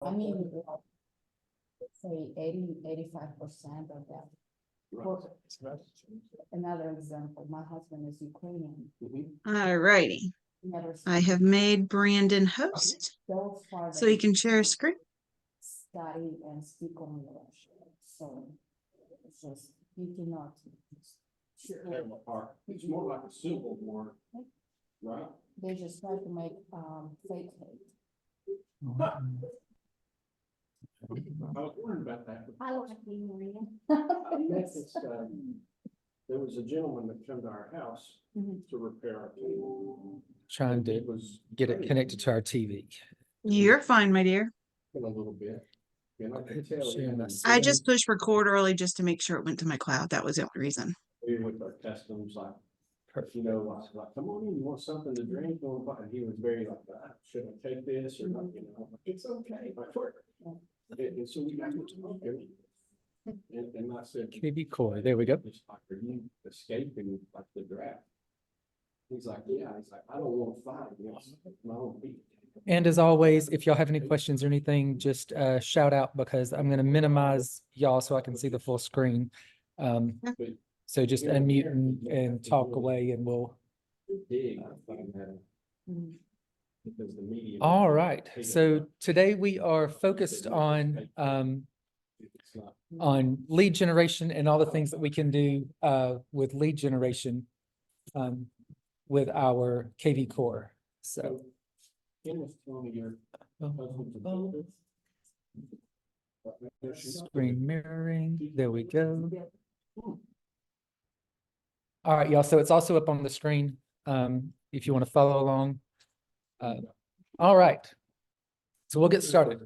I mean, say 85% of that. For another example, my husband is Ukrainian. All righty. Never I have made Brandon host those far so he can share a screen. study and speak on English. So it's just, you cannot. Tear them apart. It's more like a civil war, right? They just try to make fake hate. I was wondering about that. I like being real. I met this, there was a gentleman that came to our house Mhm. to repair our table. Trying It to was get it connected to our TV. You're fine, my dear. in a little bit. And I could tell Sharing him my I just pushed record early just to make sure it went to my cloud. That was the only reason. we with our customs, like, you know, I was like, come on in, you want something to drink? And he was very like, should I take this or not, you know, I'm like, it's okay. Like, and so we got to talking. And I said, KB Core, there we go. it's like, are you escaping like the draft? He's like, yeah, he's like, I don't want to fight against my own people. And as always, if y'all have any questions or anything, just shout out because I'm gonna minimize y'all so I can see the full screen. But So just unmute and talk away and we'll. big, I find that, Mm. because the media. All right, so today we are focused on It's not. lead generation and all the things that we can do with lead generation with our KV Core. So Kim was telling me your husband's a builder. screen mirroring, there we go. All right, y'all, so it's also up on the screen if you want to follow along. All right, so we'll get started.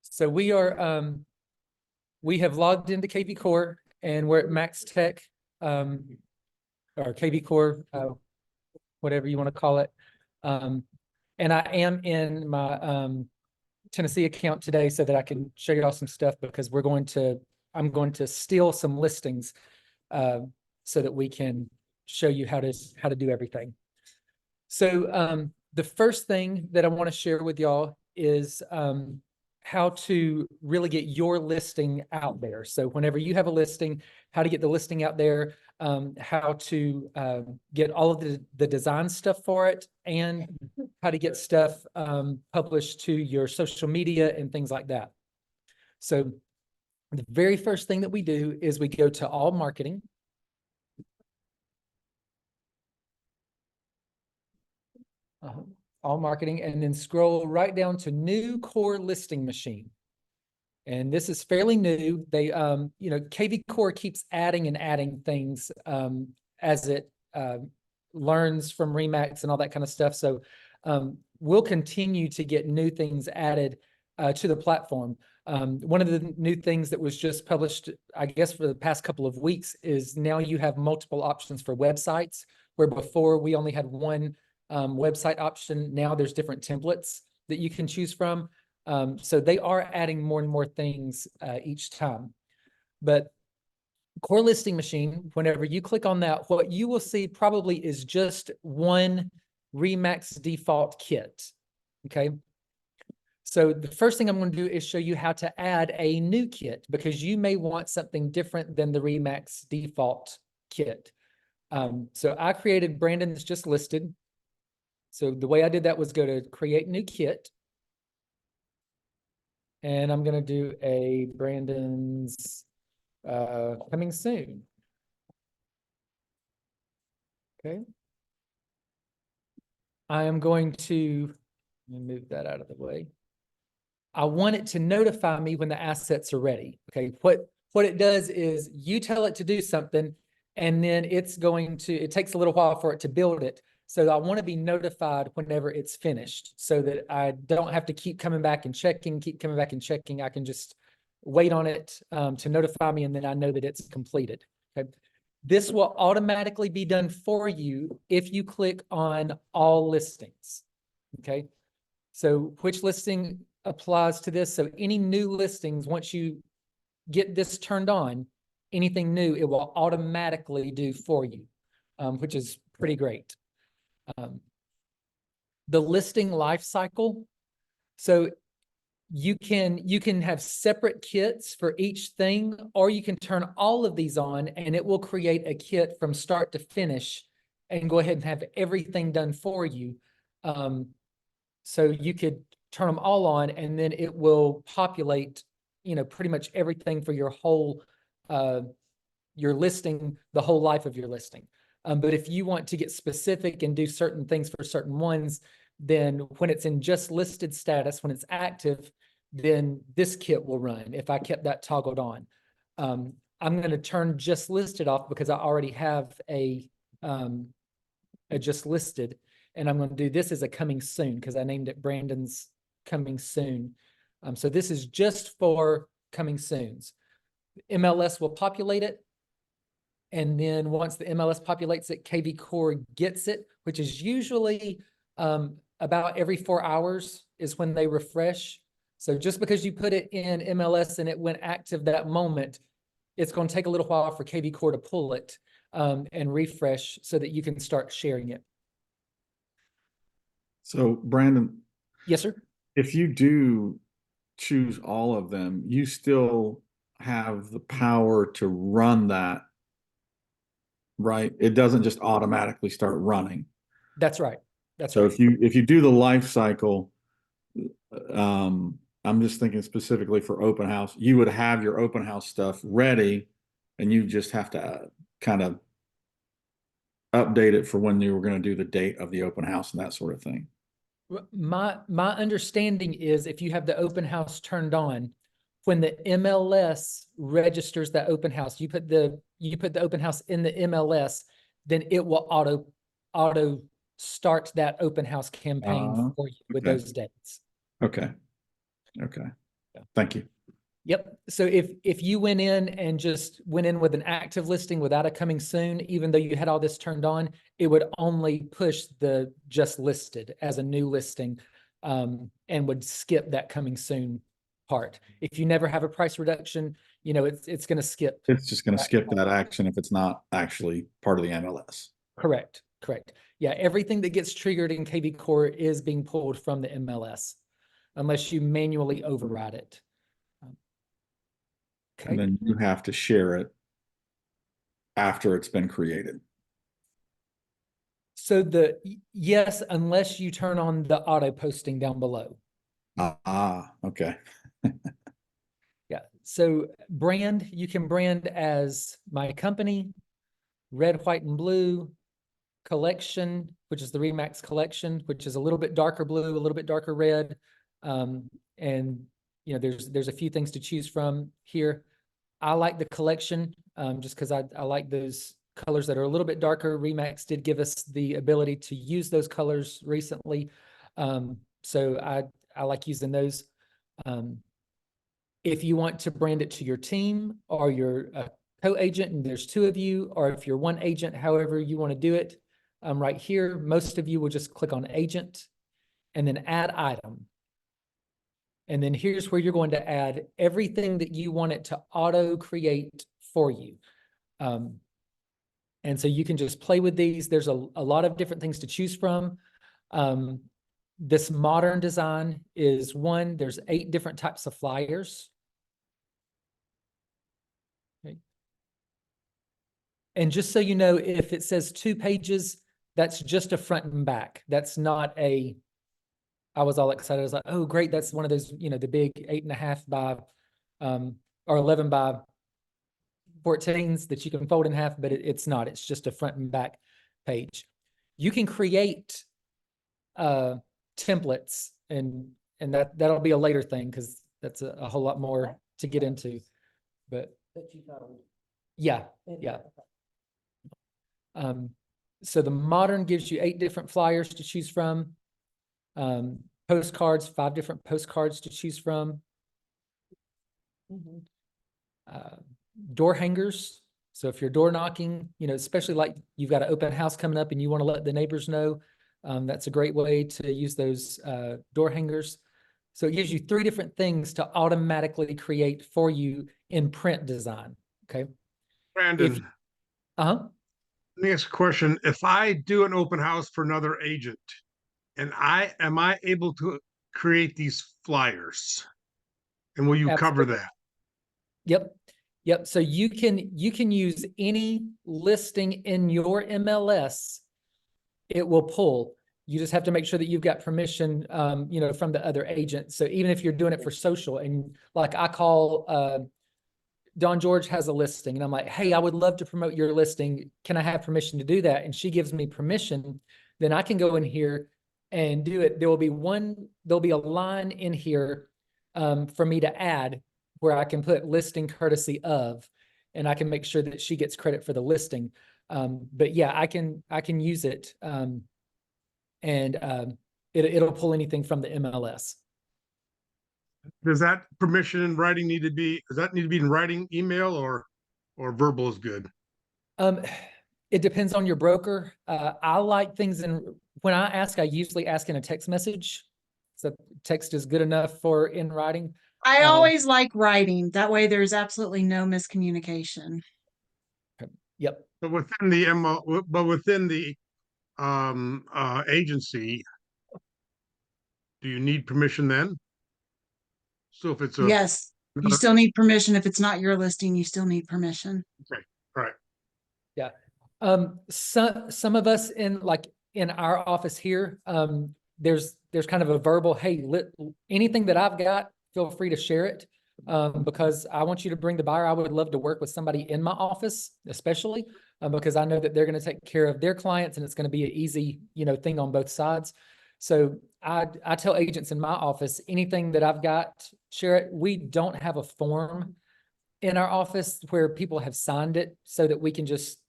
So we are, we have logged into KV Core and we're at Max Tech, or KV Core, whatever you want to call it. And I am in my Tennessee account today so that I can show you all some stuff because I'm going to steal some listings so that we can show you how to do everything. So the first thing that I want to share with y'all is how to really get your listing out there. So whenever you have a listing, how to get the listing out there, how to get all of the design stuff for it, and how to get stuff published to your social media and things like that. So the very first thing that we do is we go to all marketing. All marketing, and then scroll right down to new core listing machine. And this is fairly new. They, you know, KV Core keeps adding and adding things as it learns from Remax and all that kind of stuff. So we'll continue to get new things added to the platform. One of the new things that was just published, I guess, for the past couple of weeks is now you have multiple options for websites, where before we only had one website option. Now there's different templates that you can choose from. So they are adding more and more things each time. But core listing machine, whenever you click on that, what you will see probably is just one Remax default kit. Okay. So the first thing I'm going to do is show you how to add a new kit because you may want something different than the Remax default kit. So I created Brandon's just listed. So the way I did that was go to create new kit. And I'm going to do a Brandon's coming soon. Okay. I am going to let me move that out of the way. I want it to notify me when the assets are ready. Okay. What it does is you tell it to do something and then it takes a little while for it to build it. So I want to be notified whenever it's finished so that I don't have to keep coming back and checking, I can just wait on it to notify me and then I know that it's completed. Okay. This will automatically be done for you if you click on all listings. Okay. So which listing applies to this? So any new listings, once you get this turned on, anything new, it will automatically do for you, which is pretty great. The listing life cycle. So you can have separate kits for each thing, or you can turn all of these on and it will create a kit from start to finish and go ahead and have everything done for you. So you could turn them all on and then it will populate, pretty much everything for your whole, your listing, the whole life of your listing. But if you want to get specific and do certain things for certain ones, then when it's in just listed status, when it's active, then this kit will run if I kept that toggled on. I'm going to turn just listed off because I already have a just listed, and I'm going to do this as a coming soon because I named it Brandon's coming soon. So this is just for coming soons. MLS will populate it. And then once the MLS populates it, KV Core gets it, which is usually about every 4 hours is when they refresh. So just because you put it in MLS and it went active that moment, it's going to take a little while for KV Core to pull it and refresh so that you can start sharing it. So Brandon, Yes, sir. if you do choose all of them, you still have the power to run that, right? It doesn't just automatically start running. That's right. That's So right. if you do the life cycle, I'm just thinking specifically for open house, you would have your open house stuff ready and you just have to kind of update it for when you were going to do the date of the open house and that sort of thing. My understanding is if you have the open house turned on, when the MLS registers that open house, you put the open house in the MLS, then it will auto start that open house campaign for you with okay. those dates. Okay. Okay. Thank you. Yep. So if you went in and just went in with an active listing without a coming soon, even though you had all this turned on, it would only push the just listed as a new listing and would skip that coming soon part. If you never have a price reduction, it's going to skip. It's just going to skip that action if it's not actually part of the MLS. Correct. Correct. Yeah. Everything that gets triggered in KV Core is being pulled from the MLS unless you manually override it. Okay. And then you have to share it after it's been created. So yes, unless you turn on the auto posting down below. Okay. Yeah. So you can brand as my company, red, white, and blue, collection, which is the Remax collection, which is a little bit darker blue, a little bit darker red. And there's a few things to choose from here. I like the collection just because I like those colors that are a little bit darker. Remax did give us the ability to use those colors recently. So I like using those. If you want to brand it to your team or your co-agent, and there's two of you, or if you're one agent, however you want to do it, right here, most of you will just click on agent and then add item. And then here's where you're going to add everything that you want it to auto create for you. And so you can just play with these. There's a lot of different things to choose from. This modern design is one. There's 8 different types of flyers. Okay. And just so you know, if it says 2 pages, that's just a front and back. That's not a, I was all excited. I was like, oh, great. That's one of those, the big 8.5 by, or 11 by 14s that you can fold in half, but it's not. It's just a front and back page. You can create templates and that'll be a later thing because that's a whole lot more to get into. But you know. yeah. So the modern gives you 8 different flyers to choose from. Postcards, 5 different postcards to choose from. Door hangers. So if you're door knocking, especially like you've got an open house coming up and you want to let the neighbors know, that's a great way to use those door hangers. So it gives you 3 different things to automatically create for you in print design. Okay. Brandon, let me ask a question. If I do an open house for another agent and am I able to create these flyers? And will you cover Absolutely. that? Yep. Yep. So you can use any listing in your MLS. It will pull. You just have to make sure that you've got permission, from the other agent. So even if you're doing it for social, and like I call, Don George has a listing and I'm like, hey, I would love to promote your listing. Can I have permission to do that? And she gives me permission. Then I can go in here and do it. There'll be a line in here for me to add where I can put listing courtesy of, and I can make sure that she gets credit for the listing. But yeah, I can use it. It'll pull anything from the MLS. Does that permission in writing does that need to be in writing, email, or verbal is good? It depends on your broker. I like things when I ask, I usually ask in a text message. So text is good enough for in writing. I always like writing. That way there's absolutely no miscommunication. Yep. But within the agency, do you need permission then? So if it's Yes, you still need permission. If it's not your listing, you still need permission. okay, right. Yeah. Some of us in our office here, there's kind of a verbal, hey, anything that I've got, feel free to share it. Because I want you to bring the buyer. I would love to work with somebody in my office, especially because I know that they're going to take care of their clients and it's going to be an easy, thing on both sides. So I tell agents in my office, anything that I've got, share it. We don't have a form in our office where people have signed it so that we can just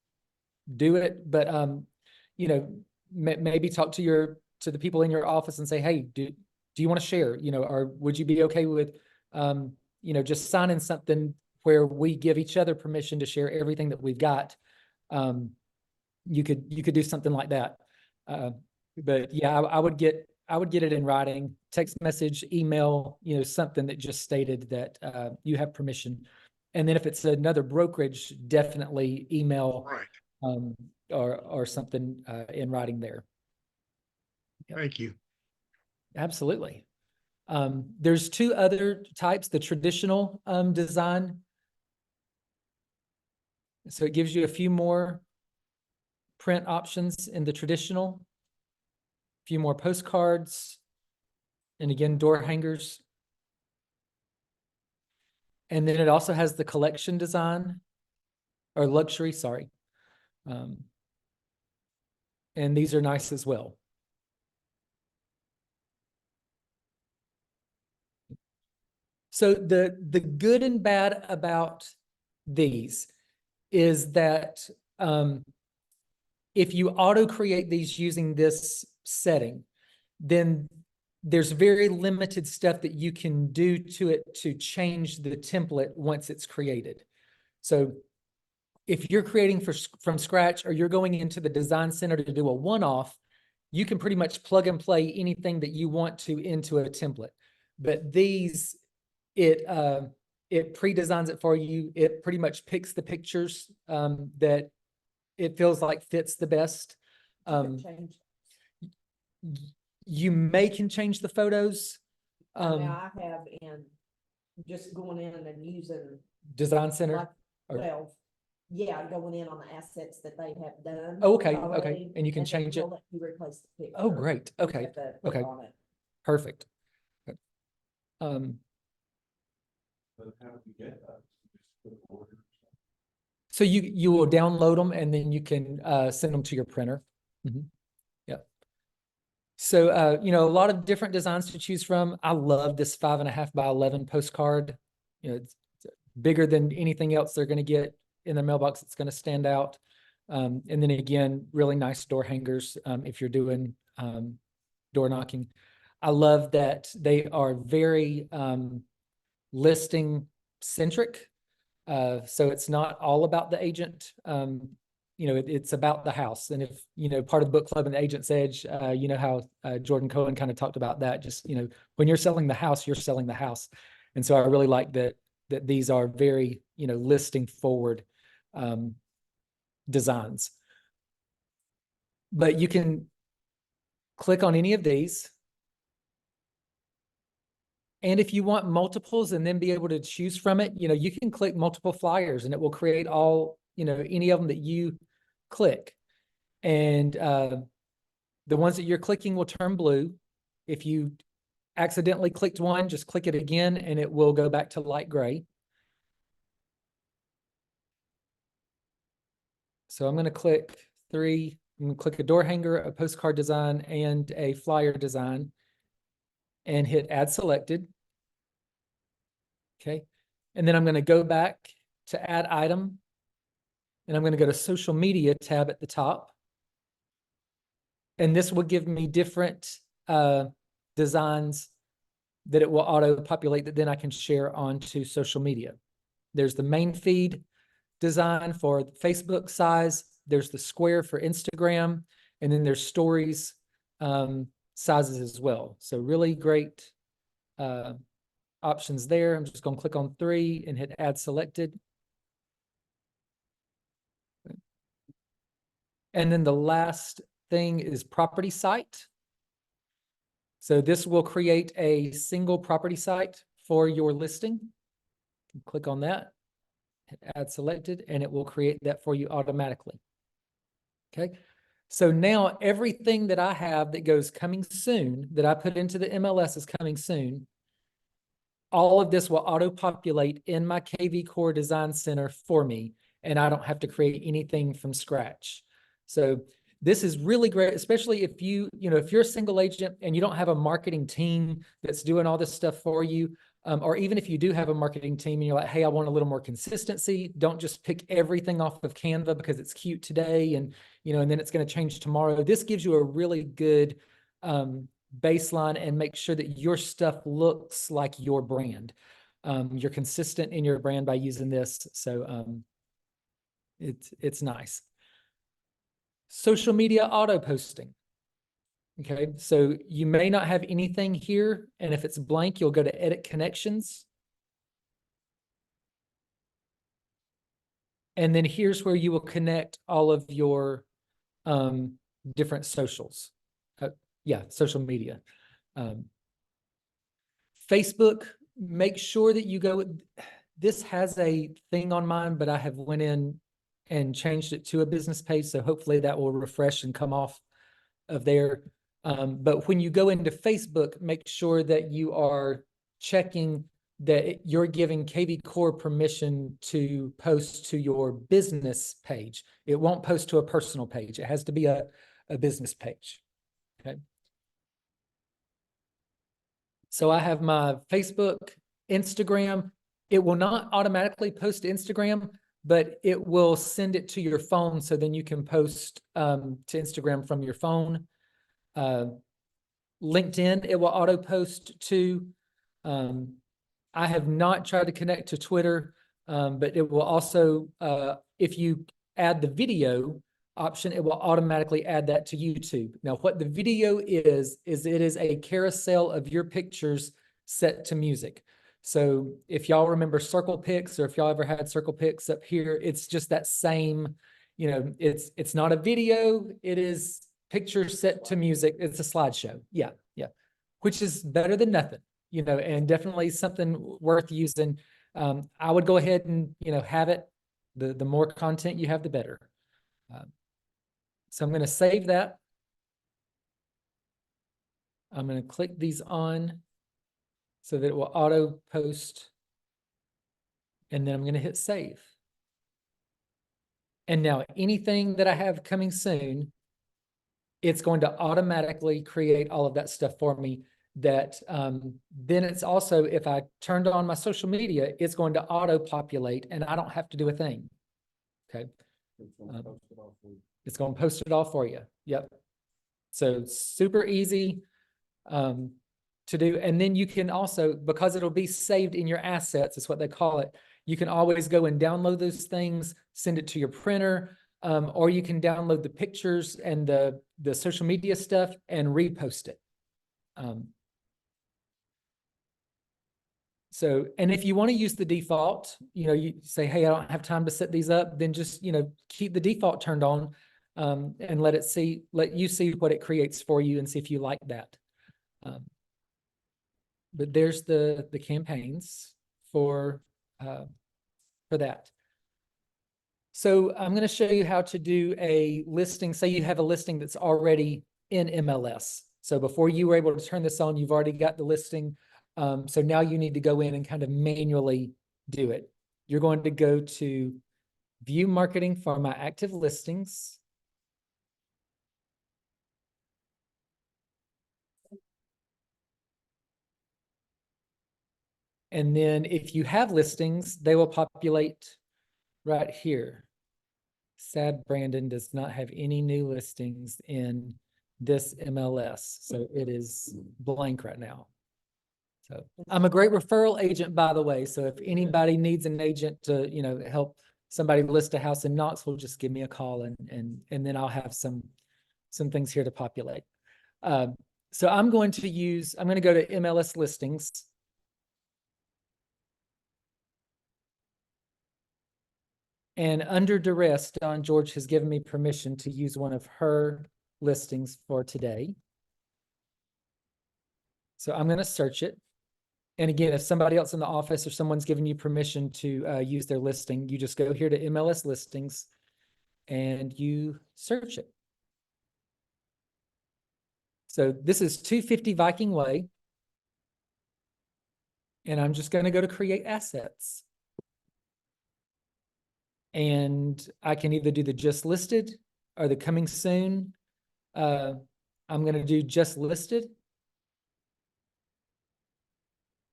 do it. But, maybe talk to the people in your office and say, hey, do you want to share, or would you be okay with, just signing something where we give each other permission to share everything that we've got. You could do something like that. But yeah, I would get it in writing, text message, email, something that just stated that you have permission. And then if it's another brokerage, definitely email Right. or something in writing there. Thank you. Absolutely. There's two other types, the traditional design. So it gives you a few more print options in the traditional, a few more postcards, and again, door hangers. And then it also has the collection design, or luxury, sorry. And these are nice as well. So the good and bad about these is that if you auto create these using this setting, then there's very limited stuff that you can do to it to change the template once it's created. So if you're creating from scratch, or you're going into the design center to do a one-off, you can pretty much plug and play anything that you want to into a template. But these, it pre-designs it for you. It pretty much picks the pictures that it feels like fits the best. You can change the photos. Now I have just going in and using. Design Center. Well, yeah, going in on the assets that they have done. Oh, okay, already, okay. And you can change it. they'll let you replace the picture. Oh, great. You Okay. have to click Okay. on it. Perfect. But how do you get that? Just put order. So you will download them and then you can send them to your printer. Yep. So a lot of different designs to choose from. I love this 5.5 by 11 postcard. It's bigger than anything else they're going to get in their mailbox. It's going to stand out. And then again, really nice door hangers if you're doing door knocking. I love that they are very listing centric. So it's not all about the agent. It's about the house. And if, part of the book club and the Agent's Edge, how Jordan Cohen kind of talked about that, just, when you're selling the house, you're selling the house. And so I really like that these are very, listing forward designs. But you can click on any of these. And if you want multiples and then be able to choose from it, you can click multiple flyers and it will create all, any of them that you click. And the ones that you're clicking will turn blue. If you accidentally clicked one, just click it again and it will go back to light gray. So I'm going to click 3. I'm going to click a door hanger, a postcard design, and a flyer design, and hit add selected. Okay. And then I'm going to go back to add item, and I'm going to go to social media tab at the top. And this will give me different designs that it will auto populate that then I can share onto social media. There's the main feed design for Facebook size. There's the square for Instagram, and then there's stories sizes as well. So really great options there. I'm just going to click on 3 and hit add selected. And then the last thing is property site. So this will create a single property site for your listing. Click on that, hit add selected, and it will create that for you automatically. Okay. So now everything that I have that goes coming soon, that I put into the MLS is coming soon, all of this will auto-populate in my KV Core Design Center for me, and I don't have to create anything from scratch. So this is really great, especially if if you're a single agent and you don't have a marketing team that's doing all this stuff for you, or even if you do have a marketing team and you're like, hey, I want a little more consistency, don't just pick everything off of Canva because it's cute today and and then it's going to change tomorrow. This gives you a really good baseline and make sure that your stuff looks like your brand. You're consistent in your brand by using this. So it's nice. Social media auto posting. Okay, so you may not have anything here, and if it's blank, you'll go to edit connections. And then here's where you will connect all of your different socials. Social media. Facebook, make sure that you go, this has a thing on mine, but I have went in and changed it to a business page. So hopefully that will refresh and come off of there. But when you go into Facebook, make sure that you are checking that you're giving KV Core permission to post to your business page. It won't post to a personal page. It has to be a business page. Okay. So I have my Facebook, Instagram. It will not automatically post to Instagram, but it will send it to your phone. So then you can post to Instagram from your phone. LinkedIn, it will auto post to. I have not tried to connect to Twitter, but it will also, if you add the video option, it will automatically add that to YouTube. Now, what the video is it is a carousel of your pictures set to music. So if y'all remember Circle Picks, or if y'all ever had Circle Picks up here, it's just that same, it's not a video, it is pictures set to music. It's a slideshow. Yeah. Which is better than nothing, and definitely something worth using. I would go ahead and, have it. The more content you have, the better. So I'm going to save that. I'm going to click these on so that it will auto post. And then I'm going to hit save. And now anything that I have coming soon, it's going to automatically create all of that stuff for me. That then it's also, if I turned on my social media, it's going to auto populate and I don't have to do a thing. Okay. It's going to post it all for you. Yep. So super easy to do. And then you can also, because it'll be saved in your assets, is what they call it. You can always go and download those things, send it to your printer, or you can download the pictures and the social media stuff and repost it. So, and if you want to use the default, you say, hey, I don't have time to set these up, then just, keep the default turned on and let you see what it creates for you and see if you like that. But there's the campaigns for that. So I'm going to show you how to do a listing. Say you have a listing that's already in MLS. So before you were able to turn this on, you've already got the listing. So now you need to go in and kind of manually do it. You're going to go to View Marketing for My Active Listings. And then if you have listings, they will populate right here. Sad Brandon does not have any new listings in this MLS, so it is blank right now. So I'm a great referral agent, by the way. So if anybody needs an agent to, help somebody list a house in Knoxville, just give me a call and then I'll have some things here to populate. So I'm going to go to MLS listings. And under duress, Dawn George has given me permission to use one of her listings for today. So I'm going to search it. And again, if somebody else in the office or someone's giving you permission to use their listing, you just go here to MLS listings and you search it. So this is 250 Viking Way. And I'm just going to go to create assets. And I can either do the just listed or the coming soon. I'm going to do just listed.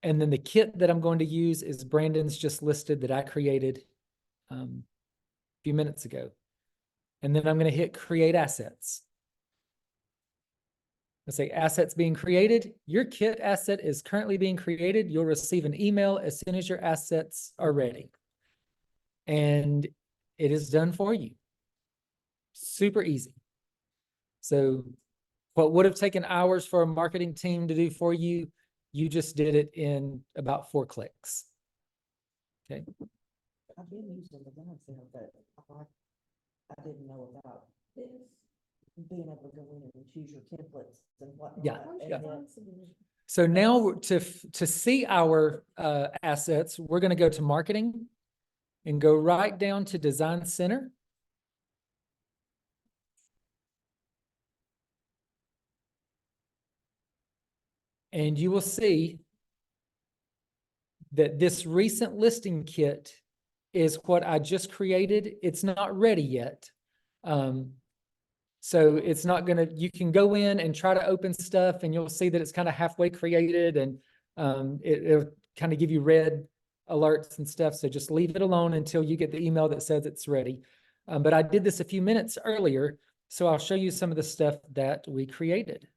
And then the kit that I'm going to use is Brandon's just listed that I created a few minutes ago. And then I'm going to hit create assets. Let's say assets being created. Your kit asset is currently being created. You'll receive an email as soon as your assets are ready. And it is done for you. Super easy. So what would have taken hours for a marketing team to do for you, you just did it in about 4 clicks. Okay. I've been using the guns there, but I didn't know about this. Being able to go in and choose your templates and whatnot. Yeah, and yeah. then- So now to see our assets, we're going to go to marketing and go right down to Design Center. And you will see that this recent listing kit is what I just created. It's not ready yet. So it's not gonna, you can go in and try to open stuff and you'll see that it's kind of halfway created and it'll kind of give you red alerts and stuff. So just leave it alone until you get the email that says it's ready. But I did this a few minutes earlier, so I'll show you some of the stuff that we created.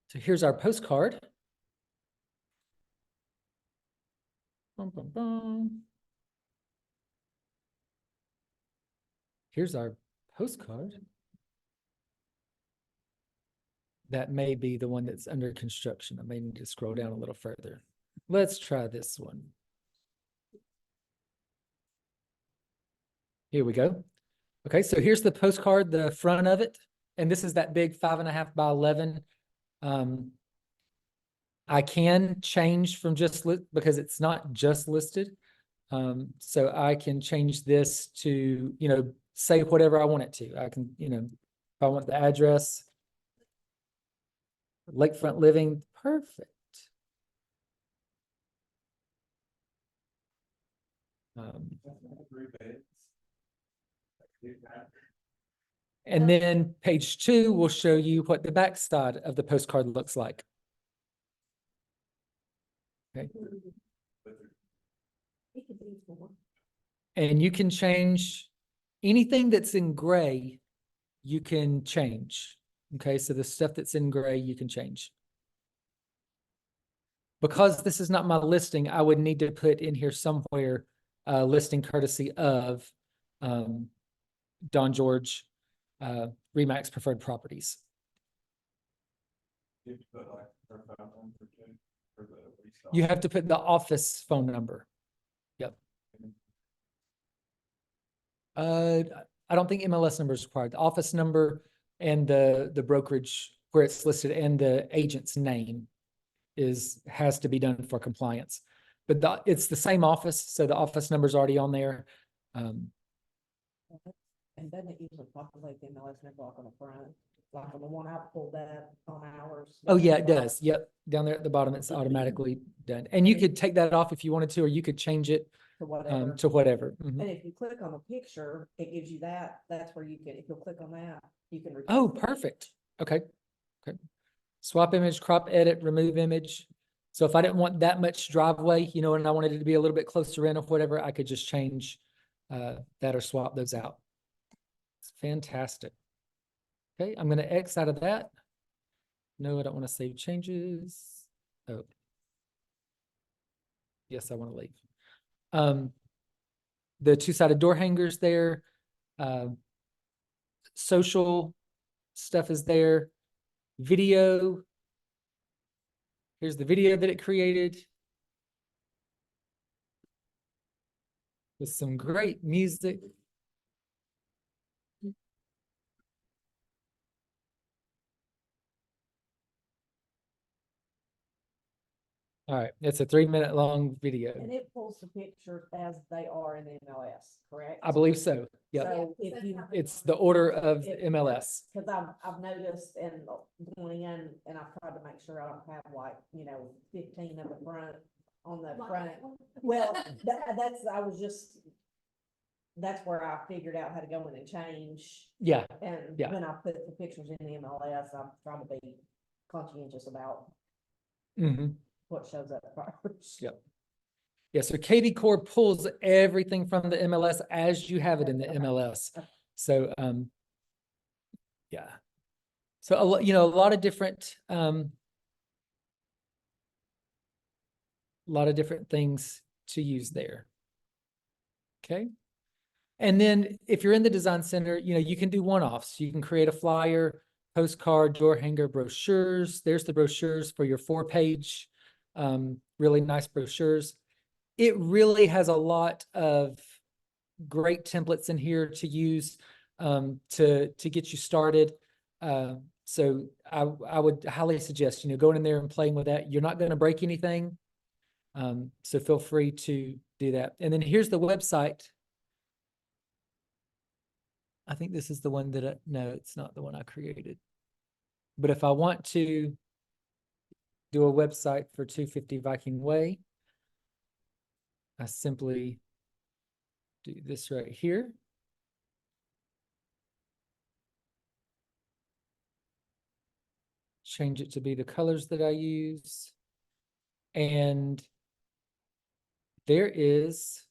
So here's our postcard. Bum, bum, bum. Here's our postcard. That may be the one that's under construction. I may need to scroll down a little further. Let's try this one. Here we go. Okay, so here's the postcard, the front of it. And this is that big 5.5 by 11. I can change from just because it's not just listed. So I can change this to, say whatever I want it to. I can, if I want the address, lakefront living, perfect. And then page 2 will show you what the back side of the postcard looks like. Okay. And you can change anything that's in gray, you can change. Okay, so the stuff that's in gray, you can change. Because this is not my listing, I would need to put in here somewhere listing courtesy of Dawn George, RE/MAX Preferred Properties. You have to put the office phone number. Yep. I don't think MLS number is required. The office number and the brokerage where it's listed and the agent's name has to be done for compliance. But it's the same office, so the office number's already on there. And doesn't it usually populate the MLS number on the front, like on the one I pulled up on ours? Oh, yeah, it does. Yep. Down there at the bottom, it's automatically done. And you could take that off if you wanted to, or you could change it To whatever. to whatever. Mhm. And if you click on the picture, it gives you that, that's where you can, if you'll click on that, you can. Oh, replace it. perfect. Okay. Okay. Swap image, crop, edit, remove image. So if I didn't want that much driveway, you know, and I wanted it to be a little bit closer in or whatever, I could just change that or swap those out. It's fantastic. Okay, I'm gonna X out of that. No, I don't want to save changes. Oh. Yes, I want to leave. The two-sided door hangers there. Social stuff is there. Video. Here's the video that it created. With some great music. All right, it's a 3-minute long video. And it pulls the pictures as they are in the MLS, correct? I believe so. Yep. So if you. It's the order of the MLS. Cause I've noticed and going in and I've tried to make sure I don't have like, 15 of the front on the front. Well, that's where I figured out how to go in and change. Yeah, And Yeah. when I put the pictures in the MLS, I'm trying to be conscientious about hmm what shows up first. Yep. Yeah, so KV Core pulls everything from the MLS as you have it in the MLS. So, yeah. So, a lot of different, things to use there. Okay. And then if you're in the design center, you can do one-offs. You can create a flyer, postcard, door hanger, brochures. There's the brochures for your 4-page, really nice brochures. It really has a lot of great templates in here to use to get you started. So I would highly suggest, going in there and playing with that. You're not going to break anything. So feel free to do that. And then here's the website. I think this is the one that, no, it's not the one I created. But if I want to do a website for 250 Viking Way, I simply do this right here. Change it to be the colors that I use. And there is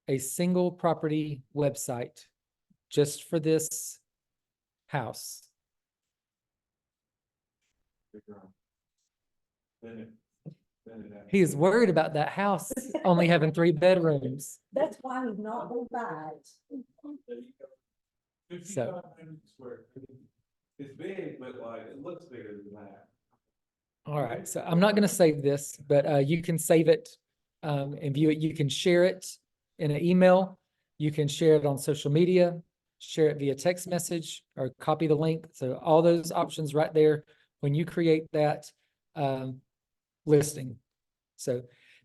a single property website just for this house. He is worried about that house only having 3 bedrooms. That's why he's not gonna buy it. So- It's big, but like, it looks bigger than that. All right, so I'm not going to save this, but you can save it and view it. You can share it in an email. You can share it on social media, share it via text message, or copy the link. So all those options right there when you create that listing. So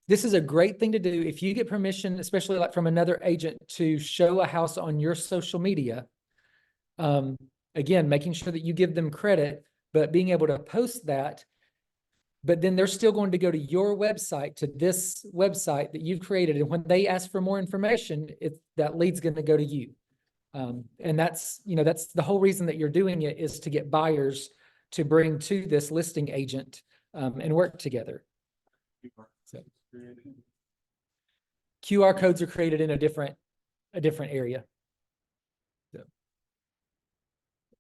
this is a great thing to do. If you get permission, especially like from another agent, to show a house on your social media, again, making sure that you give them credit, but being able to post that, but then they're still going to go to your website, to this website that you've created. And when they ask for more information, that lead's going to go to you. And that's the whole reason that you're doing it, is to get buyers to bring to this listing agent and work together. So, QR codes are created in a different area. So,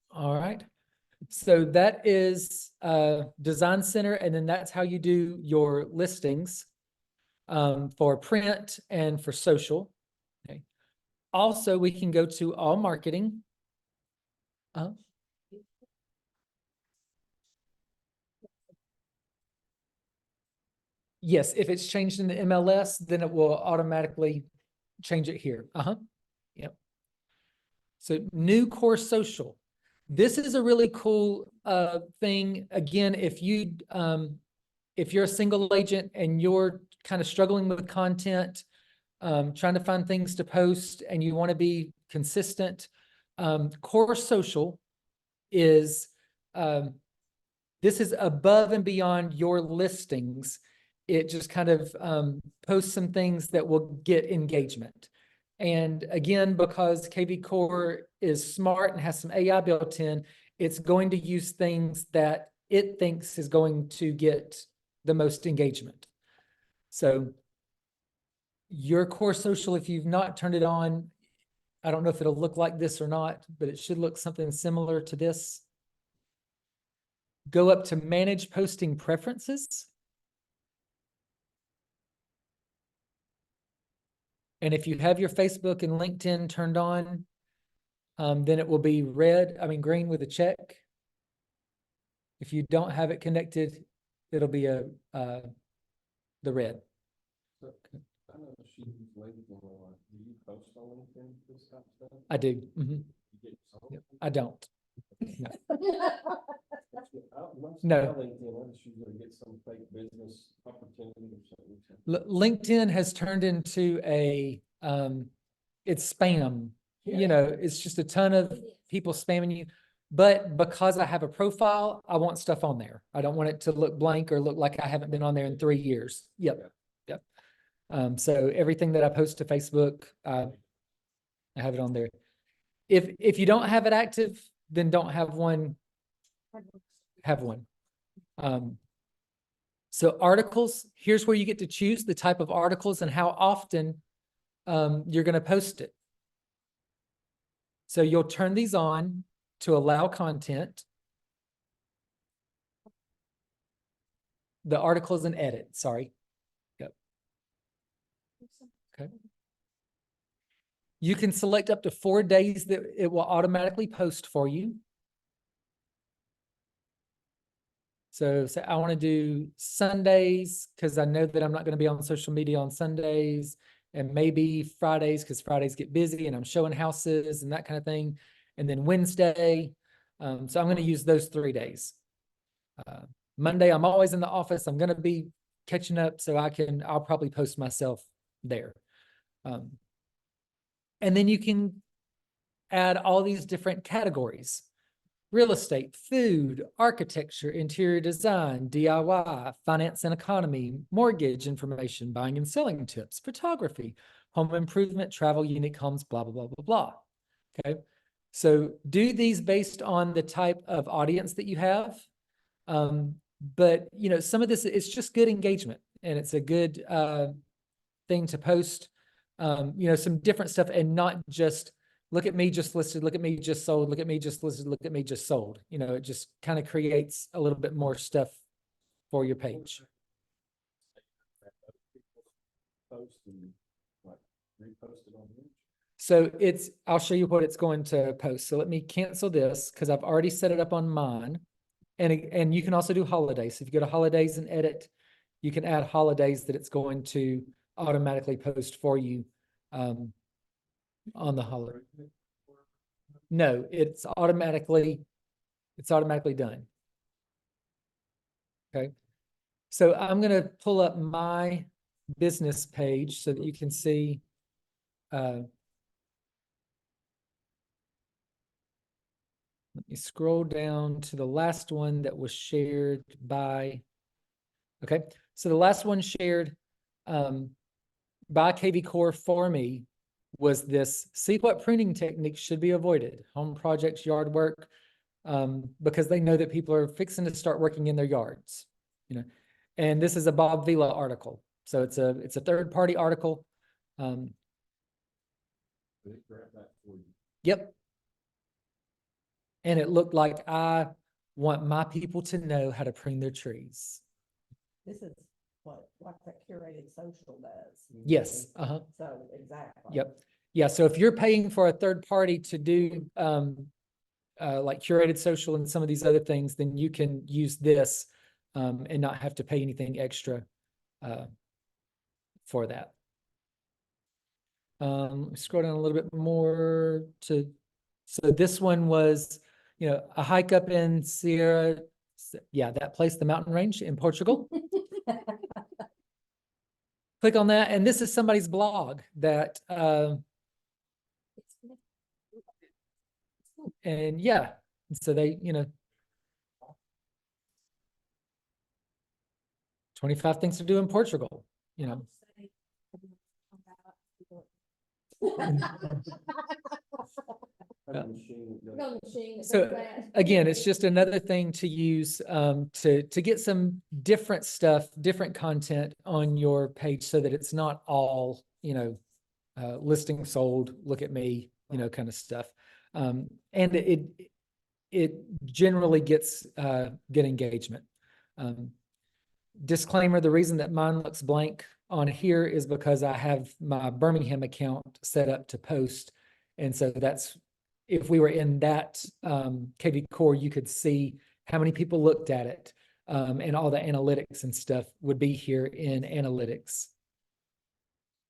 all right. So that is Design Center, and then that's how you do your listings for print and for social. Okay. Also, we can go to all marketing. Yes, if it's changed in the MLS, then it will automatically change it here. Yep. So new core social. This is a really cool thing. Again, if you're a single agent and you're kind of struggling with content, trying to find things to post and you want to be consistent, core social is this is above and beyond your listings. It just kind of posts some things that will get engagement. And again, because KV Core is smart and has some AI built in, it's going to use things that it thinks is going to get the most engagement. So your core social, if you've not turned it on, I don't know if it'll look like this or not, but it should look something similar to this. Go up to manage posting preferences. And if you have your Facebook and LinkedIn turned on, then it will be green with a check. If you don't have it connected, it'll be the red. So, I know she uses LinkedIn a lot. Do you post on LinkedIn, this type of stuff? I do. Mhm. You get some? Yep. I don't. Once No. I LinkedIn, I just usually get some fake business opportunity or something. LinkedIn has turned into it's spam. You know, it's just a ton of people spamming you. But because I have a profile, I want stuff on there. I don't want it to look blank or look like I haven't been on there in 3 years. Yep. So everything that I post to Facebook, I have it on there. If you don't have it active, then don't have one. Have one. So articles, here's where you get to choose the type of articles and how often you're going to post it. So you'll turn these on to allow content. The articles and edit, sorry. Yep. Okay. You can select up to 4 days that it will automatically post for you. So say I want to do Sundays because I know that I'm not going to be on social media on Sundays, and maybe Fridays because Fridays get busy and I'm showing houses and that kind of thing. And then Wednesday. So I'm going to use those 3 days. Monday, I'm always in the office. I'm going to be catching up, so I'll probably post myself there. And then you can add all these different categories: real estate, food, architecture, interior design, DIY, finance and economy, mortgage information, buying and selling tips, photography, home improvement, travel, unique homes, blah, blah, blah, blah, blah. Okay. So do these based on the type of audience that you have. But you know, some of this, it's just good engagement and it's a good thing to post, you know, some different stuff and not just look at me just listed, look at me just sold, look at me just listed, look at me just sold. You know, it just kind of creates a little bit more stuff for your page. Post and like repost it on here. So I'll show you what it's going to post. So let me cancel this because I've already set it up on mine. And you can also do holidays. If you go to holidays and edit, you can add holidays that it's going to automatically post for you on the holiday. No, it's automatically done. Okay. So I'm going to pull up my business page so that you can see let me scroll down to the last one that was shared by, okay. So the last one shared by KV Core for me was this: see what pruning techniques should be avoided, home projects, yard work, because they know that people are fixing to start working in their yards, you know. And this is a Bob Vila article. So it's a third-party article. They grab that for you. Yep. And it looked like I want my people to know how to prune their trees. This is what, like that curated social does. Yes. So, exactly. Yep. Yeah. So if you're paying for a third party to do like curated social and some of these other things, then you can use this and not have to pay anything extra for that. Let me scroll down a little bit more to So this one was, you know, a hike up in Sierra, yeah, that place, the mountain range in Portugal. Click on that, and this is somebody's blog that, and yeah, so they, you know, 25 things to do in Portugal, you know. Have a machine that does- So again, it's just another thing to use to get some different stuff, different content on your page so that it's not all, you know, listing sold, look at me, you know, kind of stuff. And it generally gets good engagement. Disclaimer, the reason that mine looks blank on here is because I have my Birmingham account set up to post. And so that's, if we were in that KV Core, you could see how many people looked at it. And all the analytics and stuff would be here in analytics.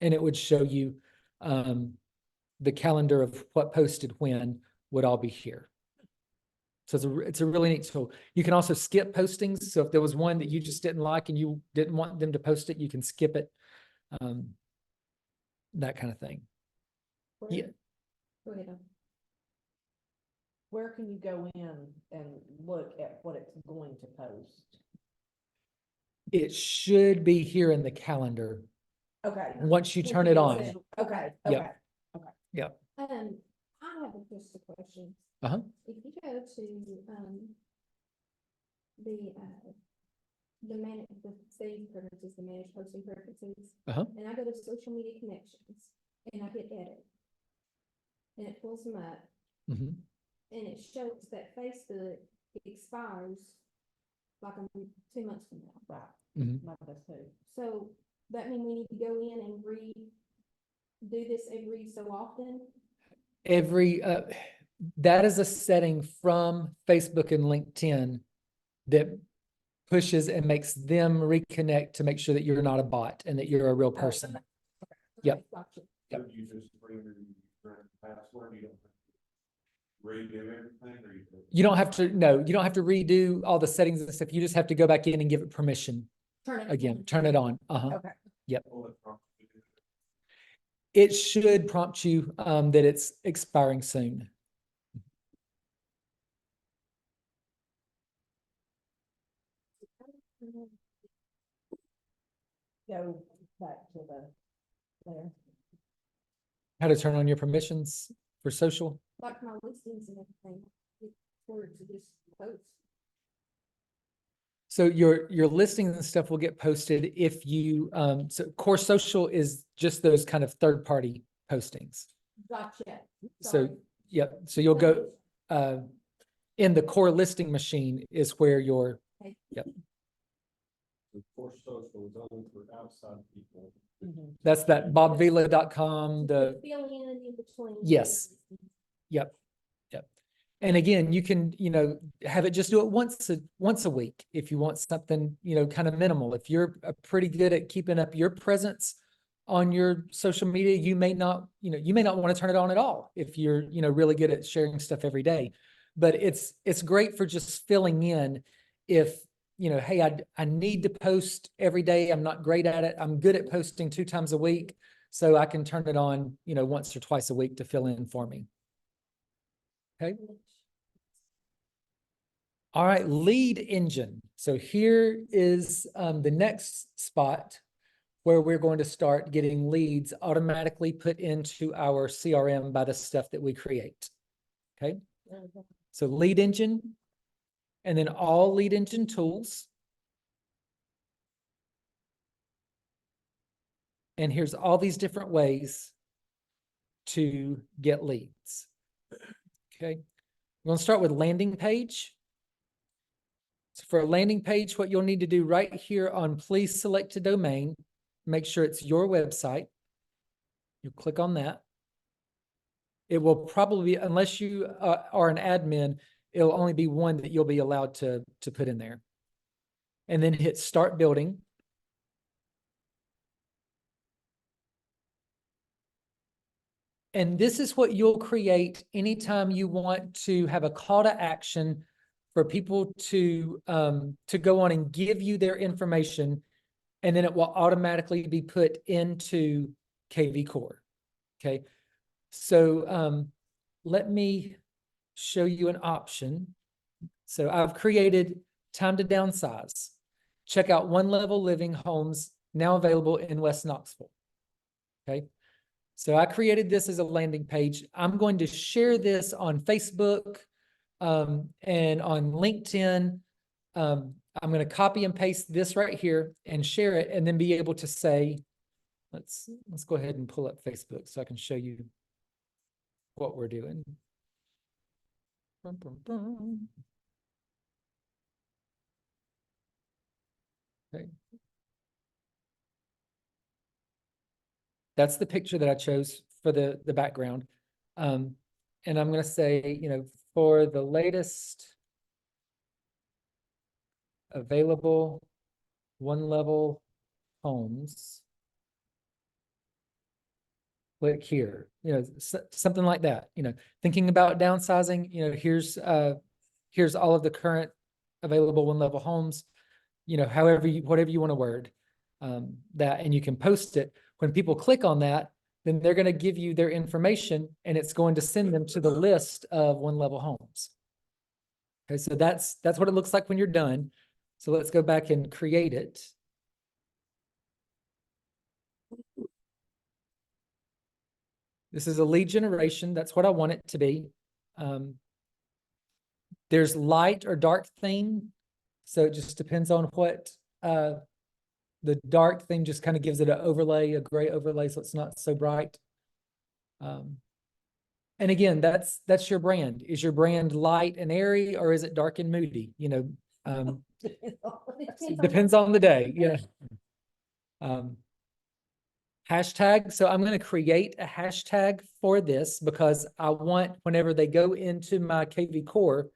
And it would show you the calendar of what posted when would all be here. So it's a really neat tool. You can also skip postings. So if there was one that you just didn't like and you didn't want them to post it, you can skip it. That kind of thing. Yeah. Where can you go in and look at what it's going to post? It should be here in the calendar Okay. once you turn it on. Okay, Yep. okay. I have just a question. Uh-huh. If you go to, the save preferences, the manage posting preferences. Uh-huh. And I go to social media connections and I hit edit. And it pulls them up Mhm. and it shows that Facebook expires like 2 months from now. Right. Mhm. My best too. So that mean we need to go in and do this every so often? Every, that is a setting from Facebook and LinkedIn that pushes and makes them reconnect to make sure that you're not a bot and that you're a real person. Yep. Gotcha. Yep. Would you just bring your password, you don't have to redo everything, or you? You don't have to, no, you don't have to redo all the settings and stuff. You just have to go back in and give it permission Turn it again, turn it on. Uh-huh. Okay. Pull it from- It should prompt you that it's expiring soon. Go back to there. How to turn on your permissions for social? Like my listings and everything, for it to just post. So your listings and stuff will get posted if you, so Core Social is just those kind of third-party postings. Gotcha. So, Sorry. yep, so you'll go, in the core listing machine is where your, yep, The core social is only for outside people. that's that bobvila.com, the, Fill in between. Yes. yep, yep. And again, you can, you know, have it just do it once a week if you want something, you know, kind of minimal. If you're pretty good at keeping up your presence on your social media, you may not want to turn it on at all if you're, you know, really good at sharing stuff every day. But it's great for just filling in if, you know, hey, I need to post every day. I'm not great at it. I'm good at posting 2 times a week. So I can turn it on, you know, once or twice a week to fill in for me. Okay. All right, lead engine. So here is the next spot where we're going to start getting leads automatically put into our CRM by the stuff that we create. Okay. So lead engine, and then all lead engine tools. And here's all these different ways to get leads. Okay. We're going to start with landing page. So for a landing page, what you'll need to do right here on please select a domain, make sure it's your website. You click on that. It will probably, unless you are an admin, it'll only be one that you'll be allowed to put in there. And then hit start building. And this is what you'll create anytime you want to have a call to action for people to go on and give you their information, and then it will automatically be put into KV Core. Okay, so let me show you an option. So I've created time to downsize. Check out One Level Living Homes now available in West Knoxville. Okay. So I created this as a landing page. I'm going to share this on Facebook and on LinkedIn. I'm going to copy and paste this right here and share it, and then be able to say, let's go ahead and pull up Facebook so I can show you what we're doing. Bum, bum, bum. Okay. That's the picture that I chose for the background. And I'm going to say, for the latest available one level homes, click here, something like that, thinking about downsizing, here's all of the current available one level homes, whatever you want to word that, and you can post it. When people click on that, then they're going to give you their information, and it's going to send them to the list of one level homes. Okay, so that's what it looks like when you're done. So let's go back and create it. This is a lead generation. That's what I want it to be. There's light or dark theme. So it just depends on what the dark theme just kind of gives it an overlay, a gray overlay, so it's not so bright. And again, that's your brand. Is your brand light and airy, or is it dark and moody? Depends on the day. Hashtag. So I'm going to create a hashtag for this because I want, whenever they go into my KV Core,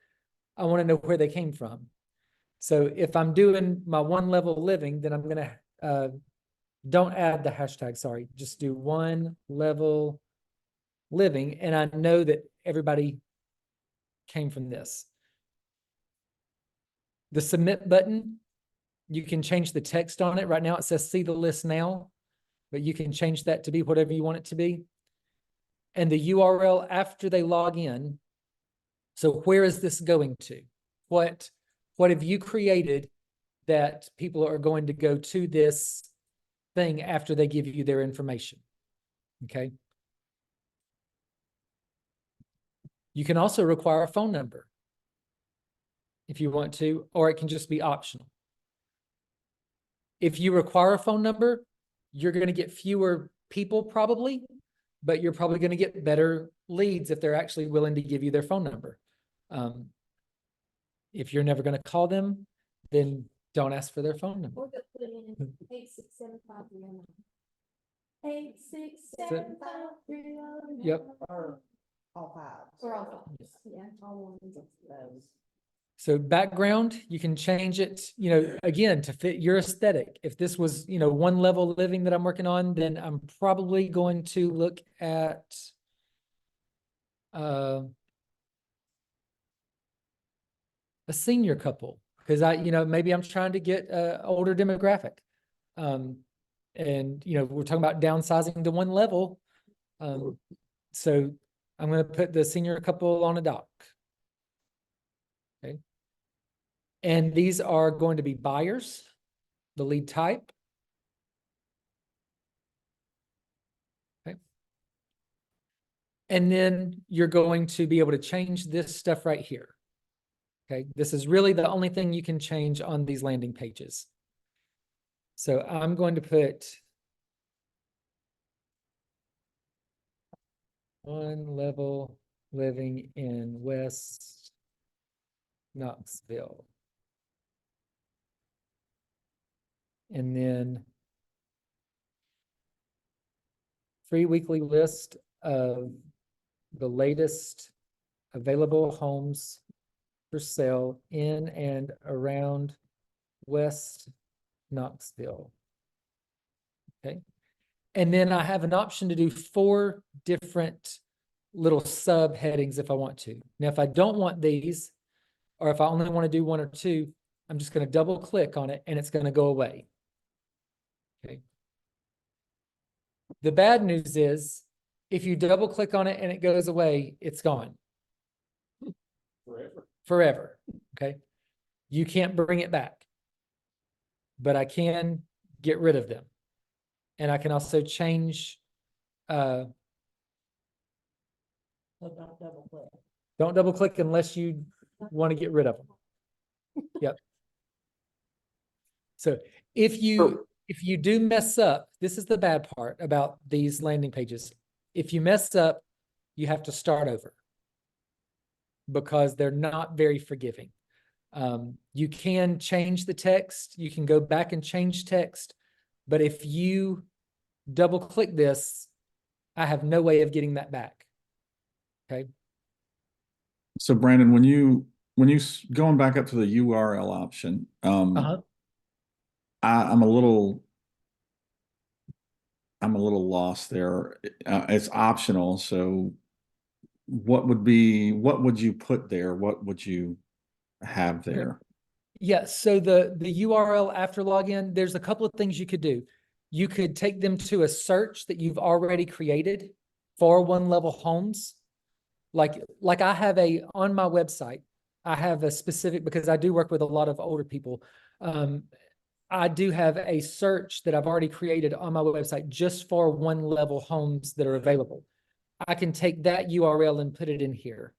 I want to know where they came from. So if I'm doing my one level living, then I'm going to, don't add the hashtag, sorry, just do one level living. And I know that everybody came from this. The submit button, you can change the text on it. Right now it says see the list now, but you can change that to be whatever you want it to be. And the URL after they log in. So where is this going to? What have you created that people are going to go to this thing after they give you their information? Okay. You can also require a phone number if you want to, or it can just be optional. If you require a phone number, you're going to get fewer people probably, but you're probably going to get better leads if they're actually willing to give you their phone number. If you're never going to call them, then don't ask for their phone number. Or just put it in 8675309. 8675309. Yep. Or all fives. Or all fives, yeah, all ones. Those. So background, you can change it, again, to fit your aesthetic. If this was, one level living that I'm working on, then I'm probably going to look at a senior couple, because maybe I'm trying to get an older demographic. And, we're talking about downsizing to one level. So I'm going to put the senior couple on a dock. Okay. And these are going to be buyers, the lead type. Okay. And then you're going to be able to change this stuff right here. Okay. This is really the only thing you can change on these landing pages. So I'm going to put one level living in West Knoxville. And then free weekly list of the latest available homes for sale in and around West Knoxville. Okay. And then I have an option to do 4 different little subheadings if I want to. Now, if I don't want these, or if I only want to do 1 or 2, I'm just going to double click on it and it's going to go away. Okay. The bad news is if you double click on it and it goes away, it's gone Forever. forever. Okay. You can't bring it back, but I can get rid of them. And I can also change, So don't double click. don't double click unless you want to get rid of them. Yep. So if you do mess up, this is the bad part about these landing pages. If you mess up, you have to start over because they're not very forgiving. You can change the text. You can go back and change text. But if you double click this, I have no way of getting that back. Okay. So Brandon, going back up to the URL option, I'm a little lost there. It's optional. So what would you put there? What would you have there? Yeah, so the URL after login, there's a couple of things you could do. You could take them to a search that you've already created for One Level Homes. Like I have on my website, I have a specific, because I do work with a lot of older people. I do have a search that I've already created on my website just for One Level Homes that are available. I can take that URL and put it in here.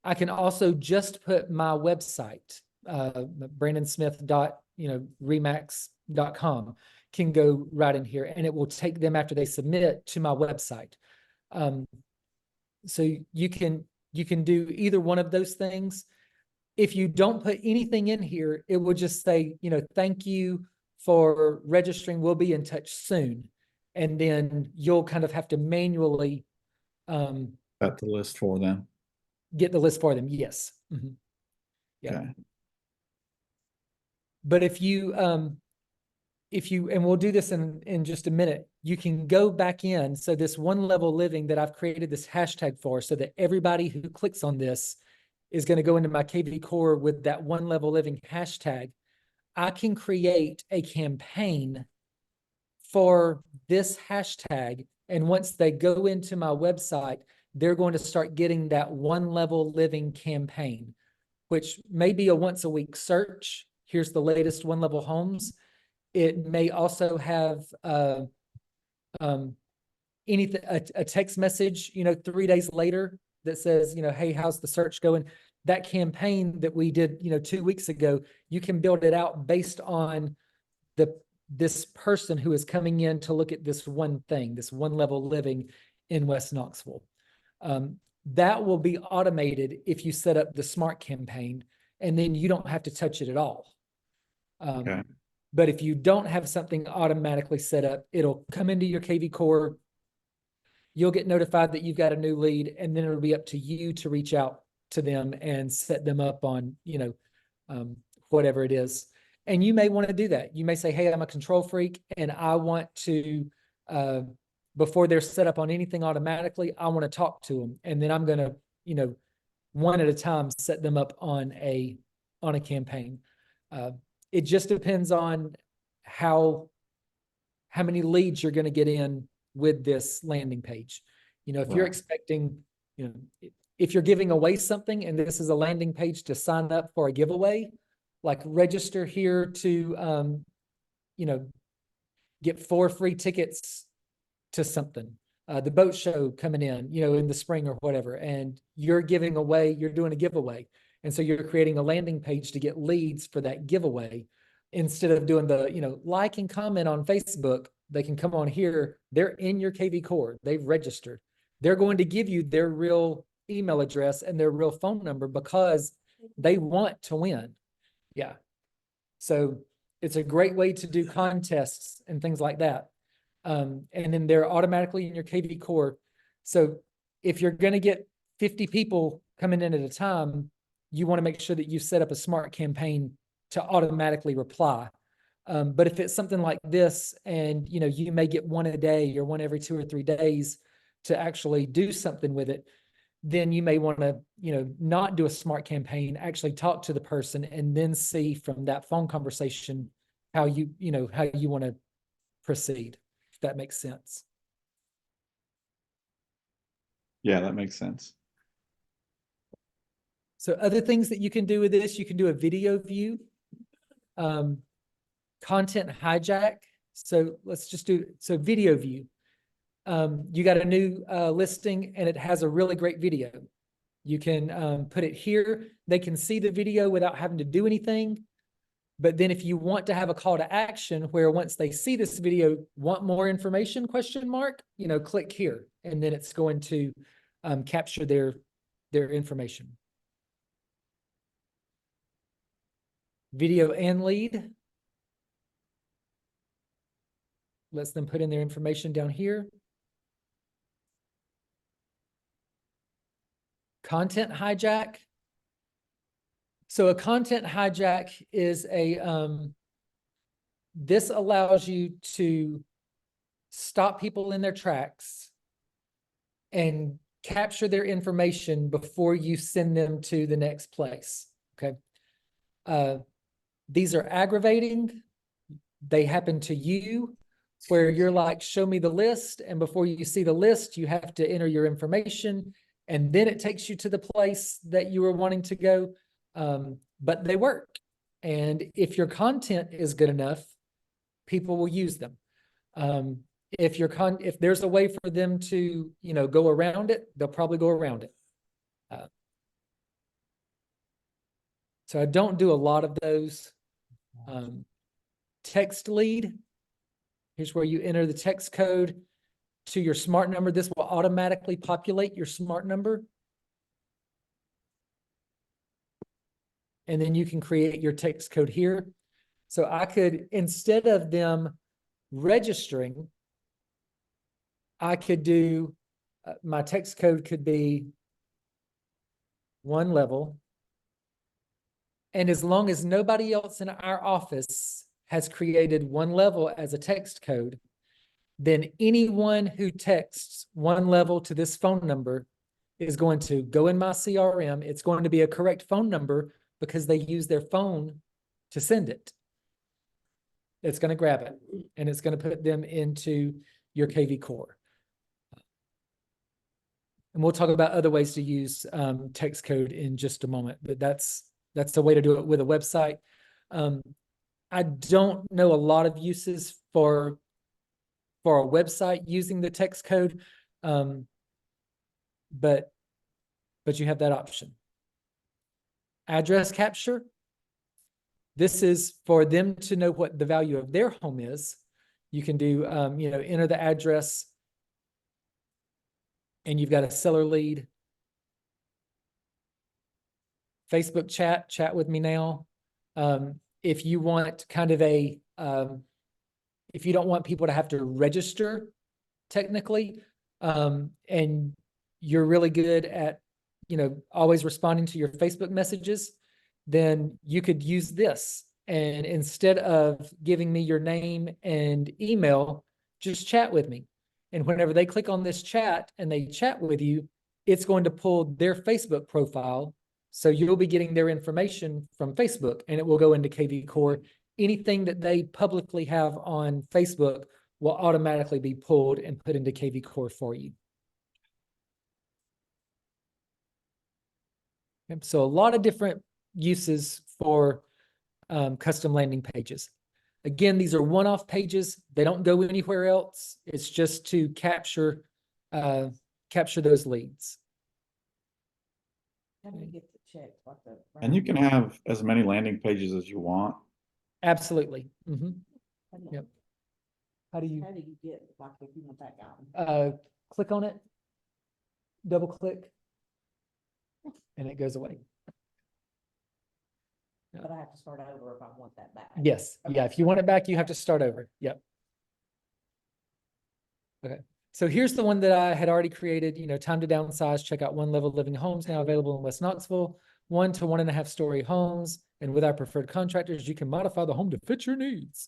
I can also just put my website, brandonsmith.remax.com can go right in here, and it will take them after they submit to my website. So you can do either one of those things. If you don't put anything in here, it will just say, thank you for registering. We'll be in touch soon. And then you'll kind of have to manually Got the list for them. get the list for them. Yes. Mm-hmm. Yeah. Okay. But if you, and we'll do this in just a minute, you can go back in. So this One Level Living that I've created this hashtag for, so that everybody who clicks on this is going to go into my KV Core with that One Level Living hashtag. I can create a campaign for this hashtag. And once they go into my website, they're going to start getting that One Level Living campaign, which may be a once a week search. Here's the latest One Level Homes. It may also have anything, a text message, 3 days later that says, hey, how's the search going? That campaign that we did, 2 weeks ago, you can build it out based on this person who is coming in to look at this one thing, this One Level Living in West Knoxville. That will be automated if you set up the smart campaign, and then you don't have to touch it at all. Okay. But if you don't have something automatically set up, it'll come into your KV Core. You'll get notified that you've got a new lead, and then it'll be up to you to reach out to them and set them up on, whatever it is. And you may want to do that. You may say, hey, I'm a control freak and I want to, before they're set up on anything automatically, I want to talk to them. And then I'm going to, one at a time, set them up on a campaign. It just depends on how many leads you're going to get in with this landing page. If you're Right. expecting, if you're giving away something and this is a landing page to sign up for a giveaway, like register here to, get 4 free tickets to something, the boat show coming in the spring or whatever, and you're doing a giveaway. And so you're creating a landing page to get leads for that giveaway. Instead of doing the, like and comment on Facebook, they can come on here. They're in your KV Core. They've registered. They're going to give you their real email address and their real phone number because they want to win. Yeah. So it's a great way to do contests and things like that. And then they're automatically in your KV Core. So if you're going to get 50 people coming in at a time, you want to make sure that you set up a smart campaign to automatically reply. But if it's something like this and, you know, you may get one a day or one every 2 or 3 days to actually do something with it, then you may want to, you know, not do a smart campaign, actually talk to the person and then see from that phone conversation how how you want to proceed, if that makes sense. Yeah, that makes sense. So other things that you can do with this, you can do a video view, content hijack. So let's just do, so video view. You got a new listing and it has a really great video. You can put it here. They can see the video without having to do anything. But then if you want to have a call to action where once they see this video, want more information, question mark, you know, click here. And then it's going to capture their information. Video and lead. Lets them put in their information down here. Content hijack. So a content hijack is this allows you to stop people in their tracks and capture their information before you send them to the next place, okay? These are aggravating. They happen to you where you're like, show me the list. And before you see the list, you have to enter your information. And then it takes you to the place that you were wanting to go. But they work. And if your content is good enough, people will use them. If there's a way for them to, you know, go around it, they'll probably go around it. So I don't do a lot of those. Text lead. Here's where you enter the text code to your smart number. This will automatically populate your smart number. And then you can create your text code here. So I could, instead of them registering, I could do, my text code could be 1 level. And as long as nobody else in our office has created 1 level as a text code, then anyone who texts 1 level to this phone number is going to go in my CRM. It's going to be a correct phone number because they use their phone to send it. It's going to grab it and it's going to put them into your KV Core. And we'll talk about other ways to use text code in just a moment, but that's the way to do it with a website. I don't know a lot of uses for a website using the text code, but you have that option. Address capture. This is for them to know what the value of their home is. You can do, you know, enter the address and you've got a seller lead. Facebook chat with me now. If you want kind of a, if you don't want people to have to register technically, and you're really good at, you know, always responding to your Facebook messages, then you could use this. And instead of giving me your name and email, just chat with me. And whenever they click on this chat and they chat with you, it's going to pull their Facebook profile. So you'll be getting their information from Facebook and it will go into KV Core. Anything that they publicly have on Facebook will automatically be pulled and put into KV Core for you. So a lot of different uses for custom landing pages. Again, these are one-off pages. They don't go anywhere else. It's just to capture those leads. How do you get the check? Like the And you can have as many landing pages as you want. Absolutely. How do you- Yep. How do you How do you get, like, if you want that out? click on it, double click, and it goes away. But I have to start over if I want that back. Yes, yeah, if you want it back, you have to start over. Yep. Okay, so here's the one that I had already created, you know, time to downsize, check out 1 level living homes now available in West Knoxville, 1 to 1.5 story homes. And with our preferred contractors, you can modify the home to fit your needs.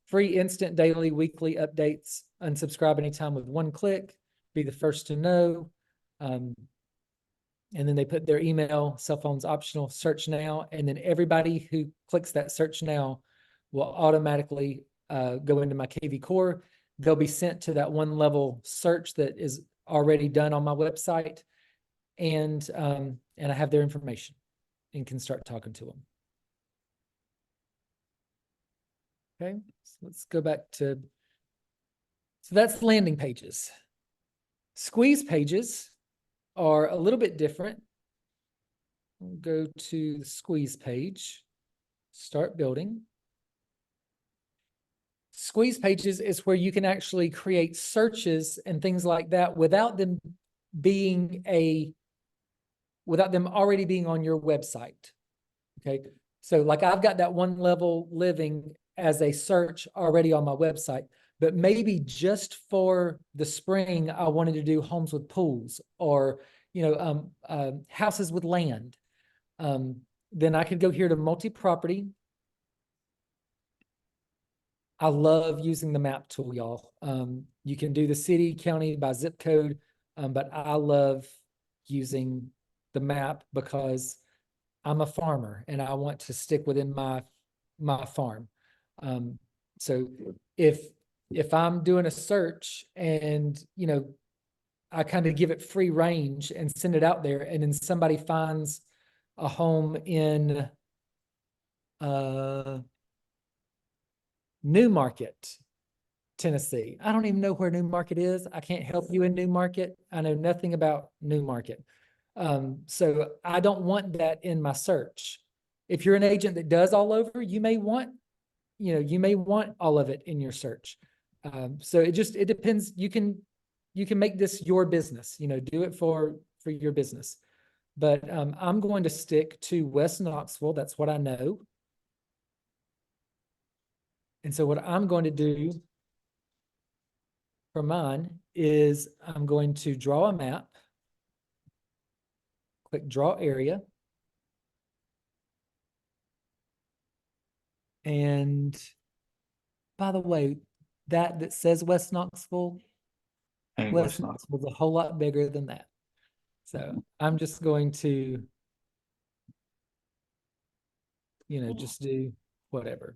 Free instant daily, weekly updates, unsubscribe anytime with one click, be the first to know. And then they put their email, cell phone's optional, search now. And then everybody who clicks that search now will automatically go into my KV Core. They'll be sent to that one level search that is already done on my website. And I have their information and can start talking to them. Okay, so let's go back to, so that's landing pages. Squeeze pages are a little bit different. We'll go to the squeeze page, start building. Squeeze pages is where you can actually create searches and things like that without them already being on your website. Okay, so like I've got that one level living as a search already on my website, but maybe just for the spring, I wanted to do homes with pools or, houses with land. Then I could go here to multi-property. I love using the map tool, y'all. You can do the city, county by zip code, but I love using the map because I'm a farmer and I want to stick within my farm. So if I'm doing a search and, I kind of give it free range and send it out there, and then somebody finds a home in New Market, Tennessee. I don't even know where New Market is. I can't help you in New Market. I know nothing about New Market. So I don't want that in my search. If you're an agent that does all over, you may want all of it in your search. So it depends. You can make this your business, do it for your business. But I'm going to stick to West Knoxville. That's what I know. And so what I'm going to do for mine is I'm going to draw a map, click draw area. And by the way, that says West Knoxville, And West Knoxville's a whole lot bigger than that. So I'm just going to, just do whatever.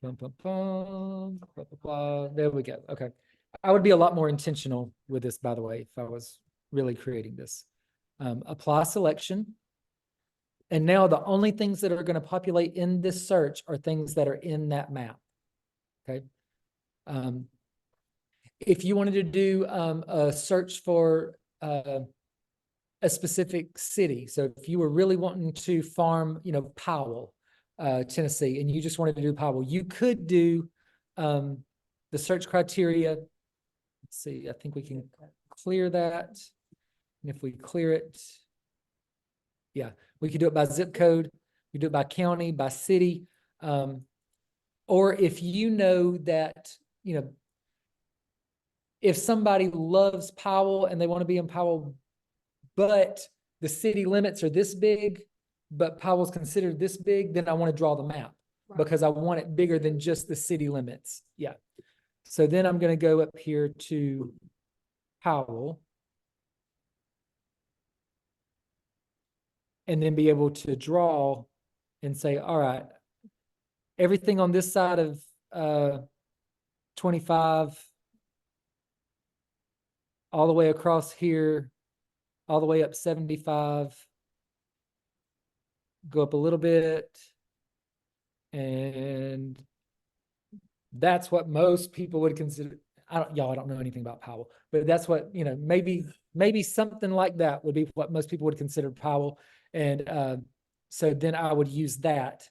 Bum, bum, bum, blah, blah, blah. There we go. Okay. I would be a lot more intentional with this, by the way, if I was really creating this. Apply selection. And now the only things that are going to populate in this search are things that are in that map. Okay. If you wanted to do a search for a specific city, so if you were really wanting to farm, Powell, Tennessee, and you just wanted to do Powell, you could do the search criteria. Let's see, I think we can clear that. And if we clear it, yeah, we could do it by zip code. We do it by county, by city. Or if you know that, if somebody loves Powell and they want to be in Powell, but the city limits are this big, but Powell's considered this big, then I want to draw the map because I want it bigger than just the city limits. Yeah. So then I'm going to go up here to Powell. And then be able to draw and say, all right, everything on this side of 25, all the way across here, all the way up 75, go up a little bit. And that's what most people would consider. I don't know anything about Powell, but that's what, maybe something like that would be what most people would consider Powell. And so then I would use that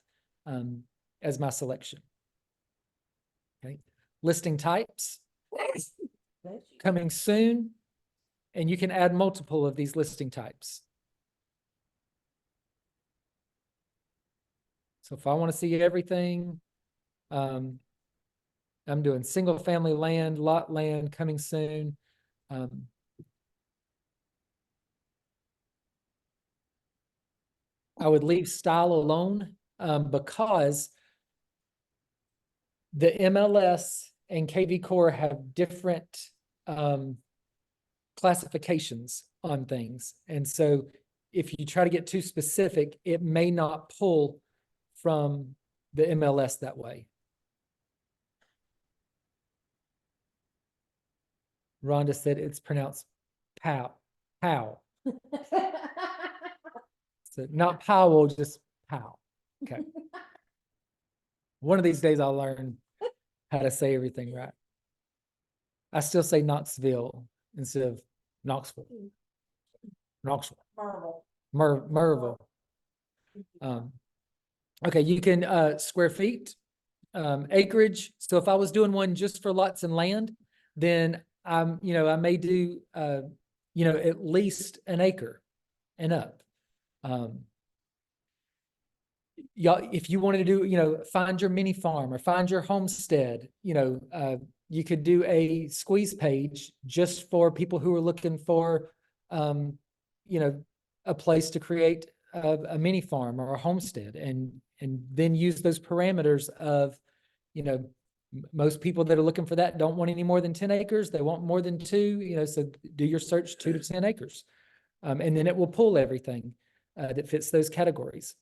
as my selection. Okay. Listing types coming soon. And you can add multiple of these listing types. So if I want to see everything, I'm doing single family land, lot land coming soon. I would leave style alone, because the MLS and KV Core have different, classifications on things. And so if you try to get too specific, it may not pull from the MLS that way. Rhonda said it's pronounced pow, pow. So not Powell, just pow. Okay. One of these days I'll learn how to say everything right. I still say Knoxville instead of Knoxville. Knoxville. Merville. Okay, you can square feet, acreage. So if I was doing one just for lots and land, then I may do at least an acre and up. Y'all, if you wanted to do, find your mini farm or find your homestead, you could do a squeeze page just for people who are looking for, a place to create a mini farm or a homestead, and then use those parameters of, most people that are looking for that don't want any more than 10 acres. They want more than 2, so do your search 2 to 10 acres. And then it will pull everything that fits those categories.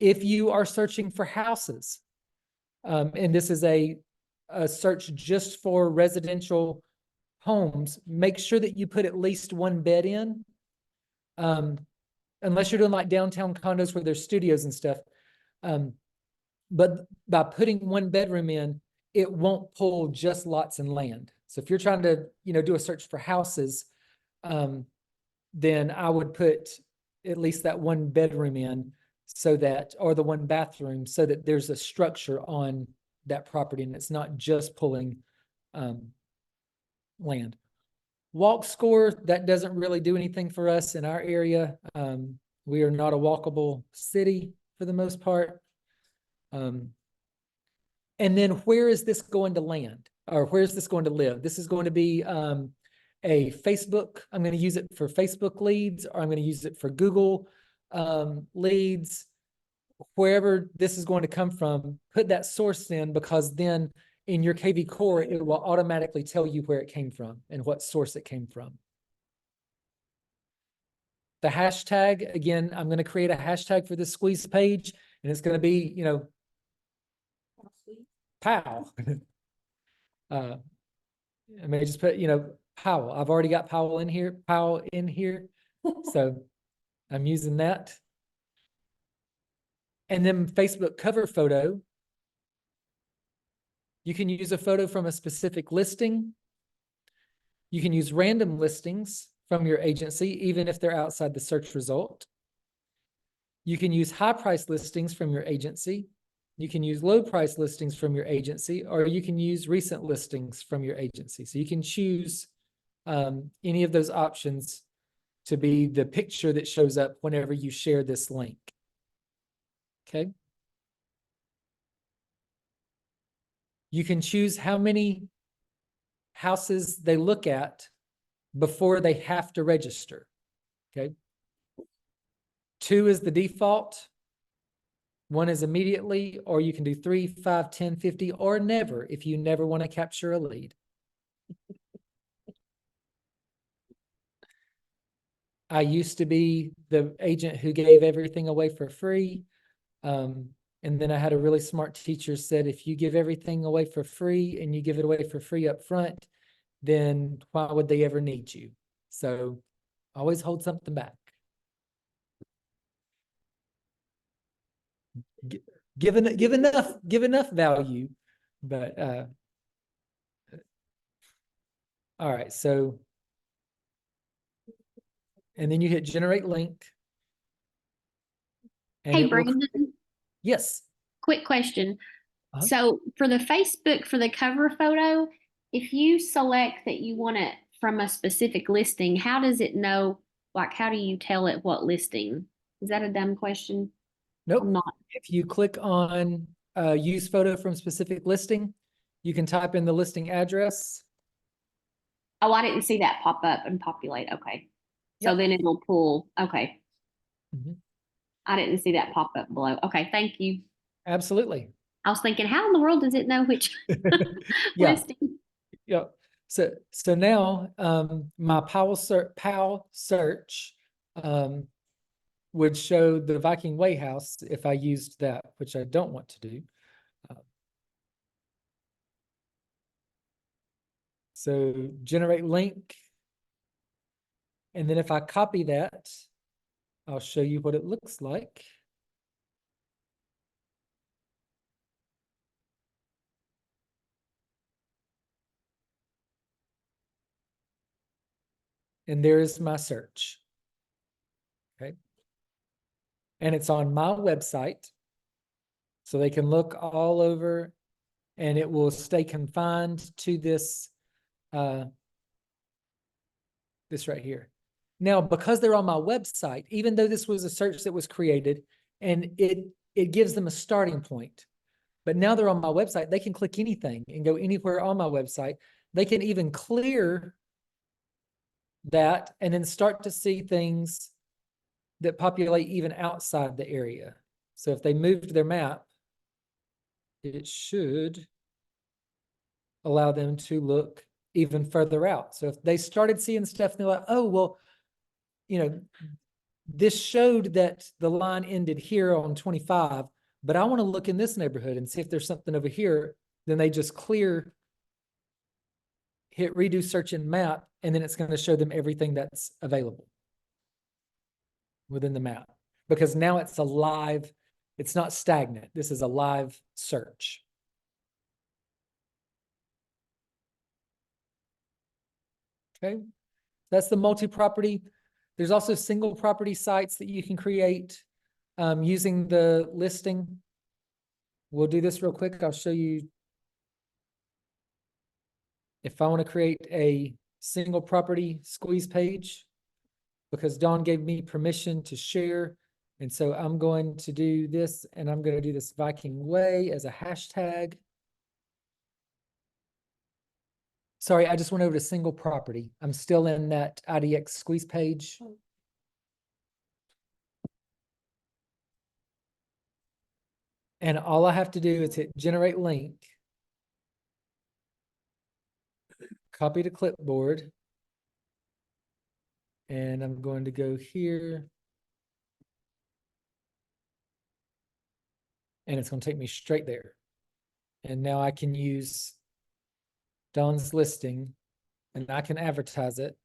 If you are searching for houses, and this is a search just for residential homes, make sure that you put at least 1 bed in. Unless you're doing like downtown condos where there's studios and stuff. But by putting 1 bedroom in, it won't pull just lots and land. So if you're trying to, do a search for houses, then I would put at least that 1 bedroom in, so that, or the 1 bathroom, so that there's a structure on that property and it's not just pulling land. Walk score, that doesn't really do anything for us in our area. We are not a walkable city for the most part. And then where is this going to land, or where is this going to live? This is going to be a Facebook. I'm going to use it for Facebook leads, or I'm going to use it for Google leads. Wherever this is going to come from, put that source in, because then in your KV Core, it will automatically tell you where it came from and what source it came from. The hashtag, again, I'm going to create a hashtag for this squeeze page, and it's going to be, POW. I may just put, Powell. I've already got Powell in here, so I'm using that. And then Facebook cover photo. You can use a photo from a specific listing. You can use random listings from your agency, even if they're outside the search result. You can use high price listings from your agency. You can use low price listings from your agency, or you can use recent listings from your agency. So you can choose any of those options to be the picture that shows up whenever you share this link. Okay. You can choose how many houses they look at before they have to register. Okay. 2 is the default. 1 is immediately, or you can do 3, 5, 10, 50, or never if you never want to capture a lead. I used to be the agent who gave everything away for free. And then I had a really smart teacher said, if you give everything away for free and you give it away for free up front, then why would they ever need you? So always hold something back. Give enough value, but all right, so and then you hit generate link. And Hey, it will- Brandon, yes. quick question. Uh-huh. So for the Facebook, for the cover photo, if you select that you want it from a specific listing, how does it know, like, how do you tell it what listing? Is that a dumb question? Nope. I'm not. If you click on use photo from specific listing, you can type in the listing address. Oh, I didn't see that pop up and populate. Okay. So Yep. then it'll pull. Okay. Mhm. I didn't see that pop up below. Okay, thank you. Absolutely. I was thinking, how in the world does it know which Yeah. listing? Yeah. So now, my PAL search, would show the Viking Way House if I used that, which I don't want to do. So generate link. And then if I copy that, I'll show you what it looks like. And there's my search. Okay. And it's on my website. So they can look all over and it will stay confined to this, this right here. Now, because they're on my website, even though this was a search that was created and it gives them a starting point, but now they're on my website, they can click anything and go anywhere on my website. They can even clear that and then start to see things that populate even outside the area. So if they moved their map, it should allow them to look even further out. So if they started seeing stuff and they're like, oh, well, you know, this showed that the line ended here on 25, but I want to look in this neighborhood and see if there's something over here, then they just hit redo search and map, and then it's going to show them everything that's available within the map. Because now it's a live, it's not stagnant. This is a live search. Okay, that's the multi-property. There's also single property sites that you can create using the listing. We'll do this real quick. I'll show you. If I want to create a single property squeeze page, because Dawn gave me permission to share. And so I'm going to do this, and I'm going to do this Viking Way as a hashtag. Sorry, I just went over to single property. I'm still in that IDX squeeze page. And all I have to do is hit generate link, copy to clipboard, and I'm going to go here. And it's going to take me straight there. And now I can use Dawn's listing and I can advertise it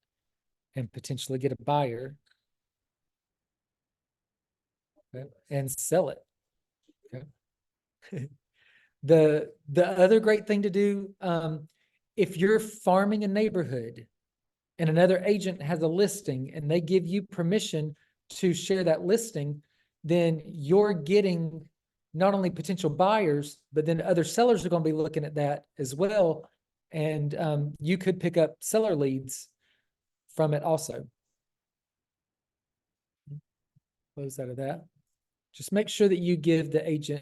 and potentially get a buyer, okay, and sell it. Okay. The other great thing to do, if you're farming a neighborhood and another agent has a listing and they give you permission to share that listing, then you're getting not only potential buyers, but then other sellers are going to be looking at that as well. And you could pick up seller leads from it also. Close out of that. Just make sure that you give the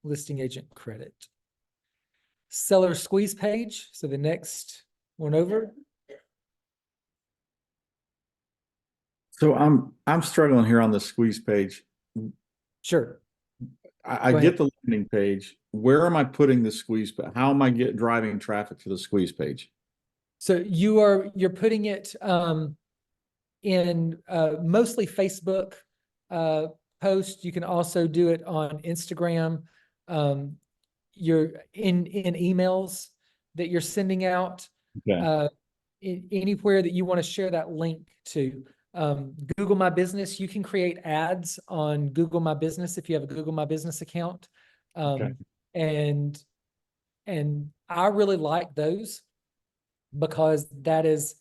listing agent credit. Seller squeeze page. So the next one over. So I'm struggling here on the squeeze page. Sure. I Go get ahead. the landing page. Where am I putting the squeeze? How am I driving traffic to the squeeze page? So you're putting it in mostly Facebook posts. You can also do it on Instagram. You're in emails that you're sending out. Okay. Anywhere that you want to share that link to. Google My Business, you can create ads on Google My Business if you have a Google My Business account. Okay. And I really like those because that is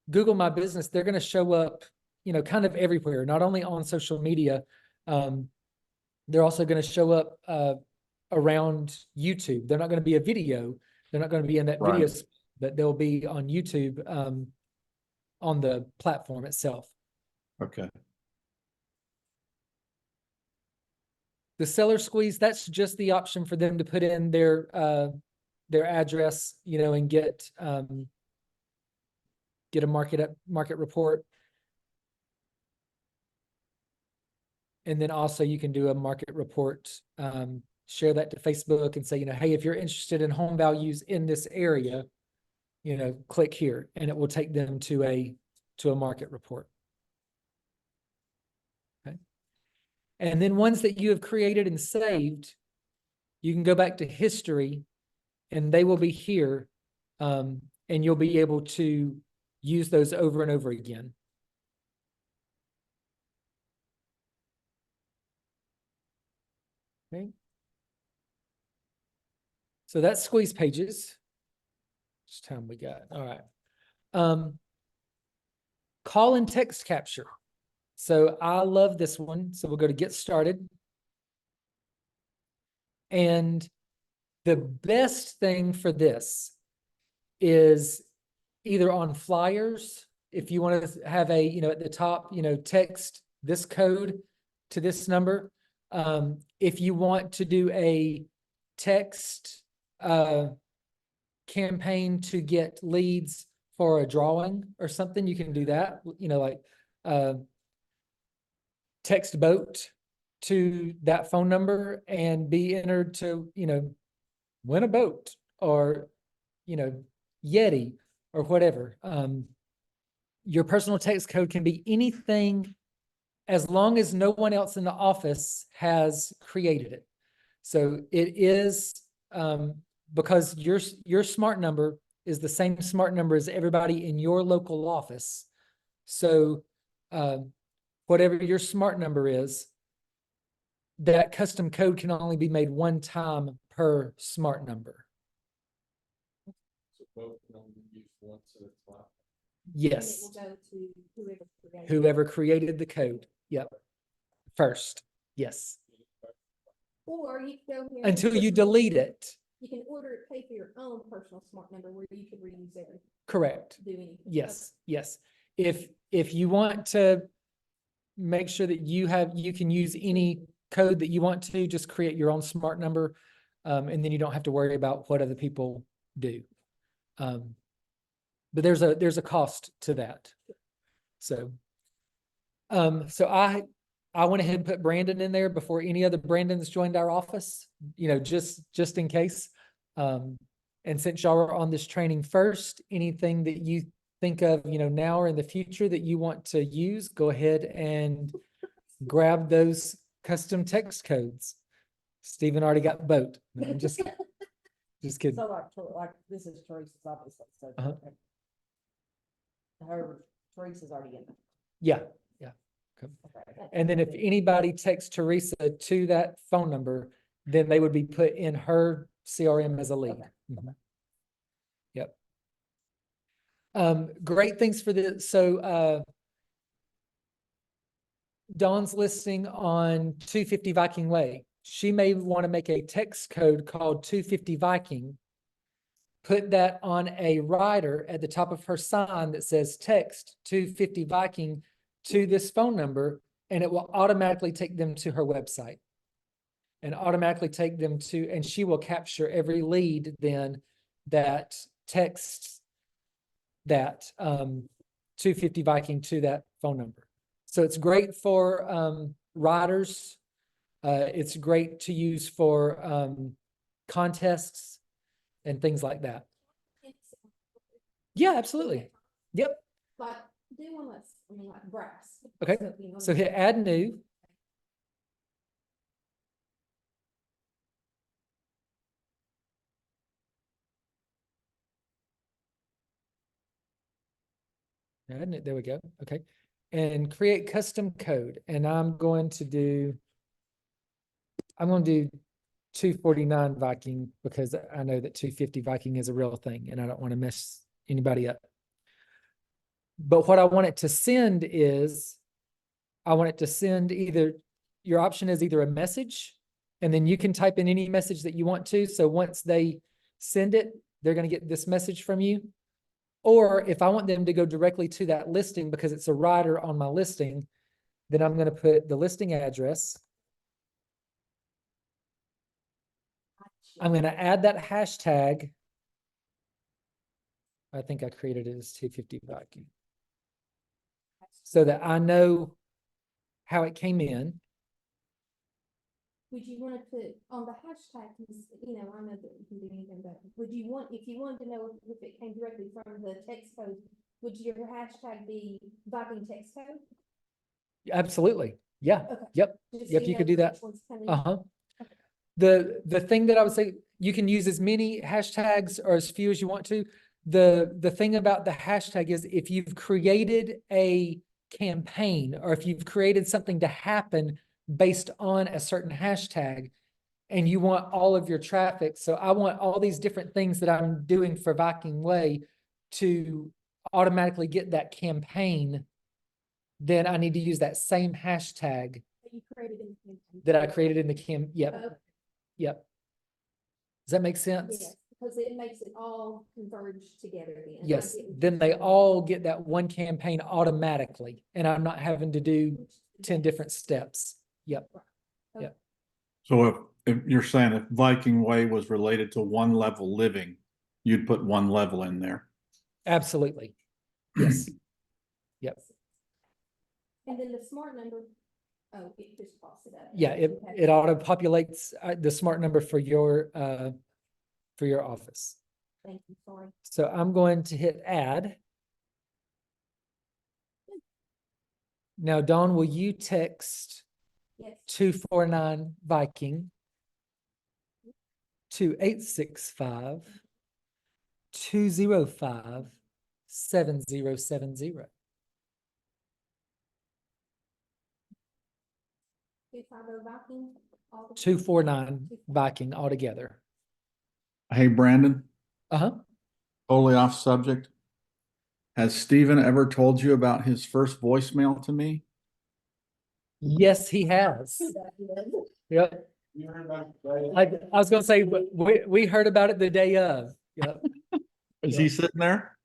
Google My Business. They're going to show up, you know, kind of everywhere, not only on social media. They're also going to show up around YouTube. They're not going to be a video. They're not going to be in that video, but they'll be on YouTube on the platform itself. Okay. The seller squeeze, that's just the option for them to put in their address, you know, and get a market report. And then also you can do a market report, share that to Facebook and say, hey, if you're interested in home values in this area, click here, and it will take them to a market report. Okay. And then ones that you have created and saved, you can go back to history and they will be here, and you'll be able to use those over and over again. Okay. So that's Squeeze Pages. Just time we got. All right. Call and text capture. So I love this one. So we'll go to Get Started. And the best thing for this is either on flyers, if you want to have a, at the top, text this code to this number. If you want to do a text campaign to get leads for a drawing or something, you can do that, like text boat to that phone number and be entered to, win a boat or, Yeti or whatever. Your personal text code can be anything as long as no one else in the office has created it. So it is, because your smart number is the same smart number as everybody in your local office. So whatever your smart number is, that custom code can only be made one time per smart number. So both can only be used once at a time. Yes, And it will go to whoever created. whoever created the code. Yep. First, yes. Or you can go here. Until you delete it. You can pay for your own personal smart number where you could reuse everything. Correct. Do anything. Yes, yes. If you want to make sure that you can use any code that you want to, just create your own smart number, and then you don't have to worry about what other people do. But there's a cost to that. So, so I went ahead and put Brandon in there before any other Brandons joined our office, just in case. And since y'all are on this training first, anything that you think of, now or in the future that you want to use, go ahead and grab those custom text codes. Stephen already got boat. No, I'm just kidding. So like this is Teresa's obviously, so. Uh-huh. Her, Teresa's already in there. Yeah. Okay. And then if anybody texts Teresa to that phone number, then they would be put in her CRM as a lead. Okay. Mhm. Yep. Great things for this. So, Dawn's listing on 250 Viking Way. She may want to make a text code called 250 Viking, put that on a rider at the top of her sign that says text 250 Viking to this phone number, and it will automatically take them to her website and automatically take them to, and she will capture every lead then that texts that 250 Viking to that phone number. So it's great for riders. It's great to use for contests and things like that. Yeah, absolutely. Yep. Like, do one that's, like brass. Okay. So if you So wanna- hit add new. Add new, there we go. Okay. And create custom code. And I'm going to do 249 Viking because I know that 250 Viking is a real thing and I don't want to mess anybody up. But what I want it to send is, I want it to send either, your option is either a message, and then you can type in any message that you want to. So once they send it, they're going to get this message from you. Or if I want them to go directly to that listing because it's a rider on my listing, then I'm going to put the listing address. I'm going to add that hashtag. I think I created it as 250 Viking, so that I know how it came in. would you wanna put on the hashtag, 'cause, you know, I know that you can do anything, but would you want, if you wanted to know if it came directly from the text code, would your hashtag be Viking text code? Absolutely. Yeah. Okay. Yep. Just so Yep, you could know do that. which one's coming. Uh-huh. The thing that I would say, you can use as many hashtags or as few as you want to. The thing about the hashtag is if you've created a campaign or if you've created something to happen based on a certain hashtag and you want all of your traffic, so I want all these different things that I'm doing for Viking Way to automatically get that campaign, then I need to use that same hashtag That you created in the campaign. that I created in the yep, Okay. yep. Does that make sense? Yes, because it makes it all converge together then. I Yes, get what then you're they saying. all get that one campaign automatically, and I'm not having to do 10 different steps. Yep, So if you're saying if Viking Way was related to One Level Living, you'd put One Level in there. absolutely. Yes, yep. And then the smart number, oh, it just pops it up. Yeah, it auto populates the smart number for your office. Thank you, sorry. So I'm going to hit add. Now, Dawn, will you text Yes, 249 Viking to 865 205 7070? 250 Viking. all the- 249 Viking altogether. Hey, Brandon, Uh-huh. totally off subject. Has Steven ever told you about his first voicemail to me? Yes, he has. Yep. You heard about it? I was gonna say, we heard about it the day of. Yep. Is he sitting there?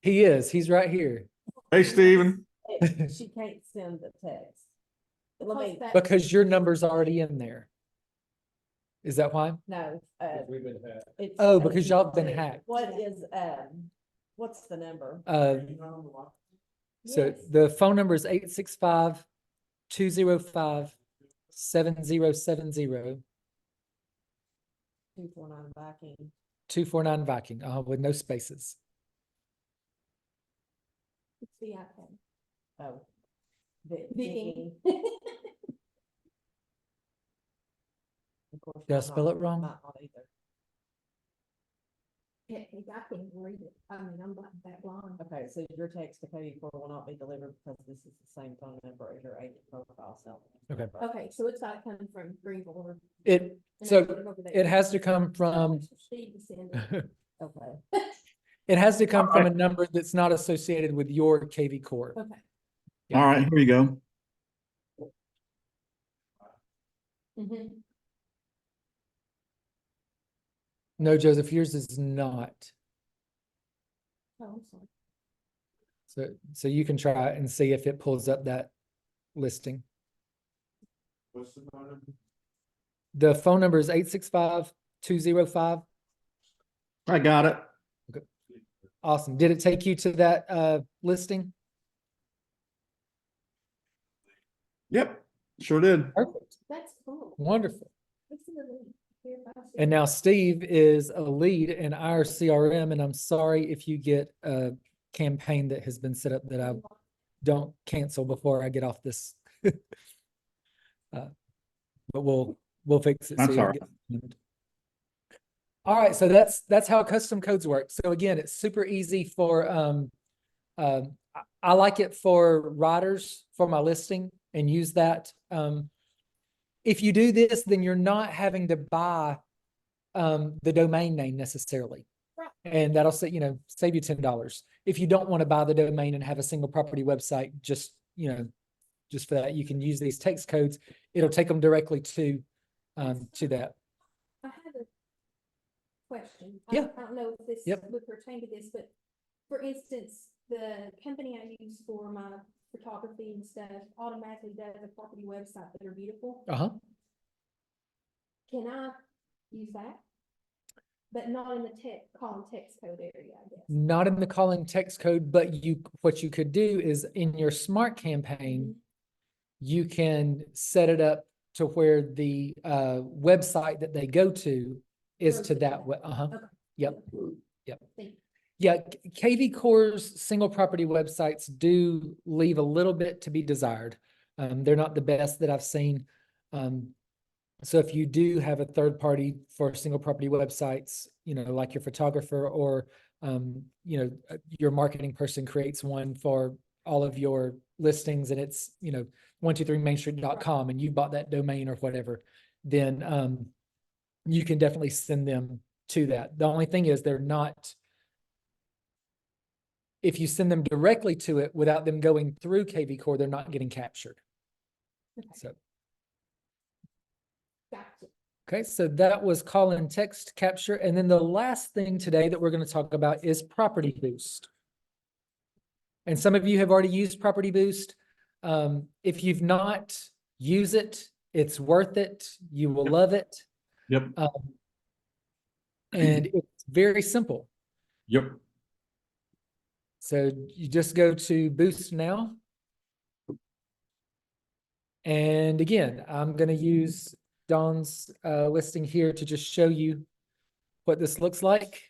He is. He's right here. Hey, Steven. She can't send the text. Let Because me, that- Because your number's already in there. Is that why? no, We've been had. it's. Oh, because y'all have been hacked. What is, what's the number? So Yes. the phone number is 865 205 7070 249 Viking. 249 Viking, with no spaces. It's the iPad. Oh. Viking. Of course, Did I I'm spell not- it wrong? might not either. Yeah, 'cause I can't read it. I mean, I'm like that blind. Okay, so your text to Cody for will not be delivered because this is the same phone number as your agent profile, so. Okay. Okay, so it's not coming from Greenville or. It, and so everything over there. it has to come from, Steve to send it. Okay. it has to come from a number that's not associated with your KV Corp. Okay. Yeah. All right, here you go. Mhm. No, Joseph, yours is not. Oh, I'm sorry. So you can try it and see if it pulls up that listing. What's the phone number? The phone number is 865 205. I got it. Awesome. Did it take you to that listing? Yep, sure did. Perfect. That's cool. Wonderful. This is a link. Here, if I see And it. now Steve is a lead in our CRM, and I'm sorry if you get a campaign that has been set up that I don't cancel before I get off this. But we'll fix it. so That's you'll all get it. All right, so that's how custom codes work. So again, it's super easy for I like it for writers for my listing and use that. If you do this, then you're not having to buy the domain name necessarily. Right. And that'll say, save you $10. If you don't want to buy the domain and have a single property website, just for that, you can use these text codes. It'll take them directly to that. I have a question. Yeah. I don't know if this Yep. would pertain to this, but for instance, the company I use for my photography and stuff automatically does a property website that are beautiful. Uh-huh. Can I use that? But not in the column text code area, I guess. Not in the calling text code, but what you could do is in your smart campaign, you can set it up to where the website that they go to is Goes to to that. that. Uh-huh. Okay. Yep. Yep. Thank you. Yeah, KV Core's single property websites do leave a little bit to be desired. They're not the best that I've seen. So if you do have a third party for single property websites, you know, like your photographer or, you know, your marketing person creates one for all of your listings and it's, you know, 123mainstreet.com and you bought that domain or whatever, then you can definitely send them to that. The only thing is they're not, if you send them directly to it without them going through KV Core, they're not getting captured. Okay. So, Gotcha. okay, so that was call and text capture. And then the last thing today that we're going to talk about is Property Boost. And some of you have already used Property Boost. If you've not, use it. It's worth it. You will love it. Yep. And it's very simple. Yep. So you just go to Boost Now. And again, I'm going to use Dawn's listing here to just show you what this looks like.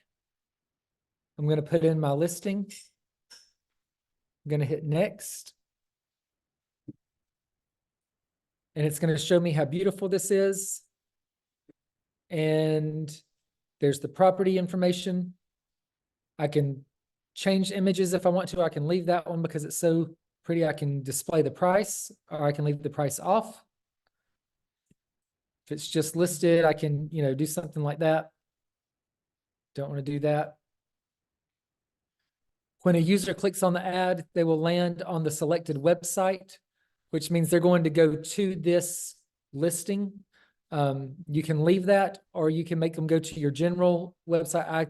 I'm going to put in my listing. I'm going to hit next. And it's going to show me how beautiful this is. And there's the property information. I can change images if I want to. I can leave that one because it's so pretty. I can display the price or I can leave the price off. If it's just listed, I can, you know, do something like that. Don't want to do that. When a user clicks on the ad, they will land on the selected website, which means they're going to go to this listing. You can leave that or you can make them go to your general website.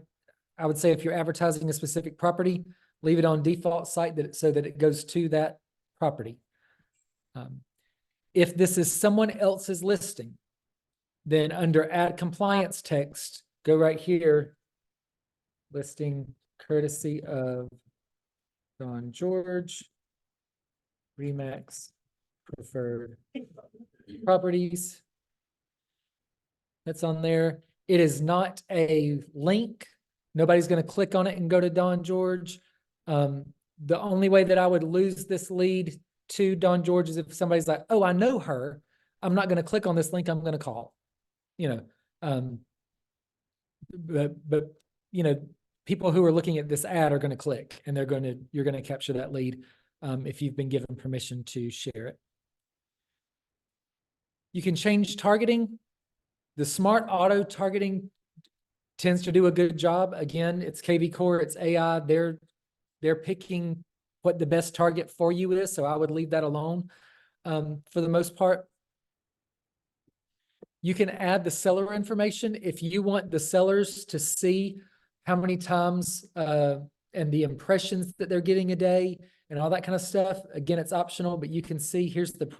I would say if you're advertising a specific property, leave it on default site so that it goes to that property. If this is someone else's listing, then under add compliance text, go right here, listing courtesy of Don George, Remax Preferred Properties. That's on there. It is not a link. Nobody's going to click on it and go to Don George. The only way that I would lose this lead to Don George is if somebody's like, oh, I know her. I'm not going to click on this link. I'm going to call, you know, but, you know, people who are looking at this ad are going to click and you're going to capture that lead if you've been given permission to share it. You can change targeting. The smart auto targeting tends to do a good job. Again, it's KV Core, it's AI. They're picking what the best target for you is. So I would leave that alone for the most part. You can add the seller information if you want the sellers to see how many times and the impressions that they're getting a day and all that kind of stuff. Again, it's optional, but you can see here's the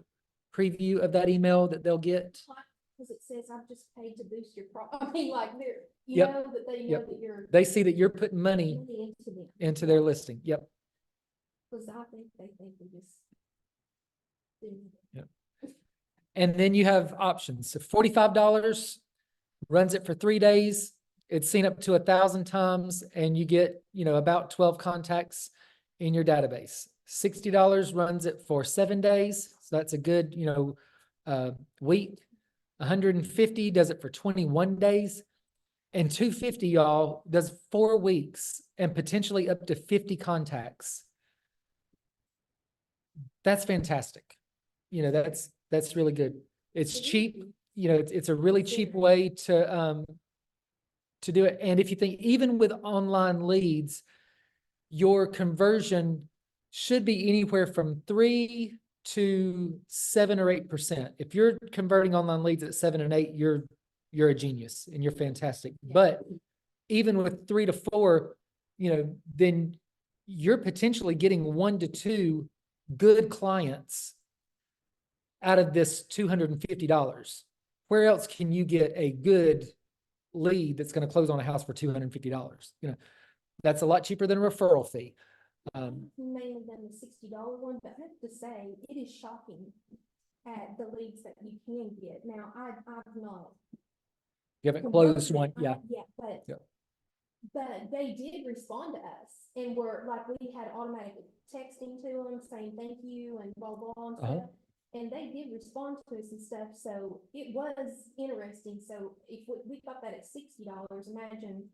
preview of that email that they'll get. Because it says I've just paid to boost your I mean, like they're, you Yep. know, that they know Yep. that you're They see that you're putting money into them. into their listing. Yep. Because I think they we just. Yep. And then you have options. So $45 runs it for 3 days. It's seen up to 1,000 times and you get, you know, about 12 contacts in your database. $60 runs it for 7 days. So that's a good, you know, week. 150 does it for 21 days. And 250, y'all, does 4 weeks and potentially up to 50 contacts. That's fantastic. You know, that's really good. It's cheap. You know, it's a really cheap way to do it. And if you think even with online leads, your conversion should be anywhere from 3 to 7 or 8%. If you're converting online leads at 7 and 8, you're a genius and you're fantastic. But even with 3 to 4, you know, then you're potentially getting 1 to 2 good clients out of this $250. Where else can you get a good lead that's going to close on a house for $250? You know, that's a lot cheaper than a referral fee. May have done the $60 one, but I have to say, it is shocking at the leads that you can get. Now, I've not. You haven't closed converted one, it, yeah. Yeah, but. Yeah. But they did respond to us and were like, we had automatic texting to them saying thank you and blah, blah, and Uh-huh. stuff. And they did respond to us and stuff, so it was interesting. So if we got that at $60, imagine.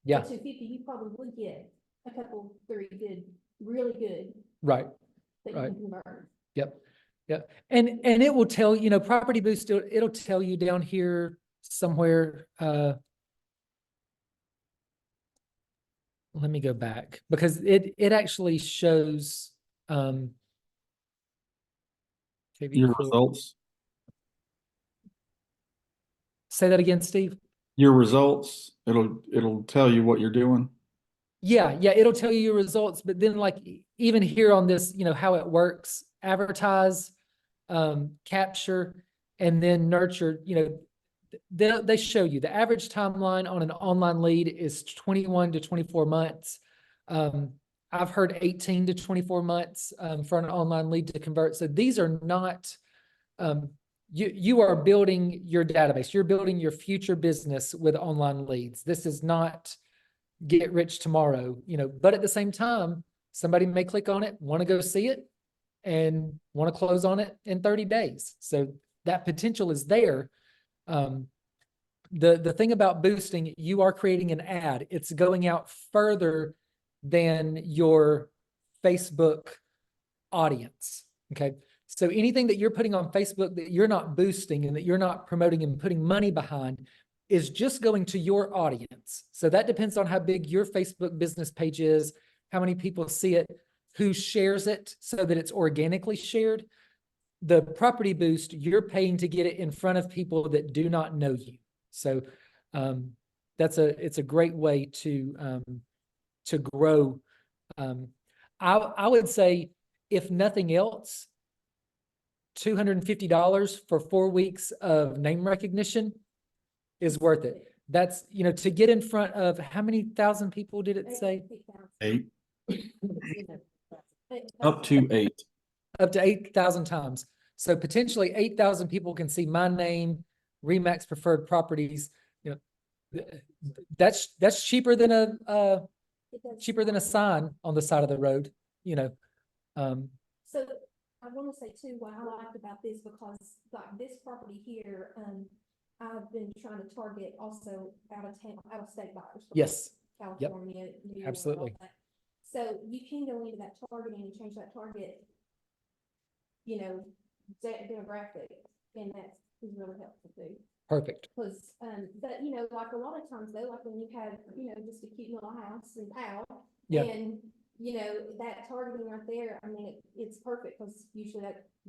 Yeah. For $250, you probably would get a couple, three good, really good Right. that you Right. can convert. Yep. Yep. And it will tell, Property Boost, it'll tell you down here somewhere, let me go back because it actually shows, KV Your Core. results, Say that again, Steve. your results, it'll tell you what you're doing. Yeah, it'll tell you your results, but then like even here on this, how it works, advertise, capture, and then nurture, they show you the average timeline on an online lead is 21 to 24 months. I've heard 18 to 24 months, for an online lead to convert. So these are not, you are building your database. You're building your future business with online leads. This is not get rich tomorrow, but at the same time, somebody may click on it, want to go see it, and want to close on it in 30 days. So that potential is there. The thing about boosting, you are creating an ad. It's going out further than your Facebook audience. Okay. So anything that you're putting on Facebook that you're not boosting and that you're not promoting and putting money behind is just going to your audience. So that depends on how big your Facebook business page is, how many people see it, who shares it so that it's organically shared. The Property Boost, you're paying to get it in front of people that do not know you. So it's a great way to grow. I would say, if nothing else, $250 for 4 weeks of name recognition is worth it. That's, to get in front of how many thousand people did it say? 8, up to 8. Up to 8,000 times. So potentially 8,000 people can see my name, Remax Preferred Properties. That's cheaper than a sign on the side of the road. So I want to say too, what I liked about this, because like this property here, I've been trying to target also out of state buyers. Yes. California, New York, Absolutely. all that. So you can go into that targeting and change that target, demographic, and that is really helpful too. Perfect. Because, but like a lot of times though, like when you have, just a cute little house and POW. Yeah. And, that targeting right there, I mean, it's perfect because usually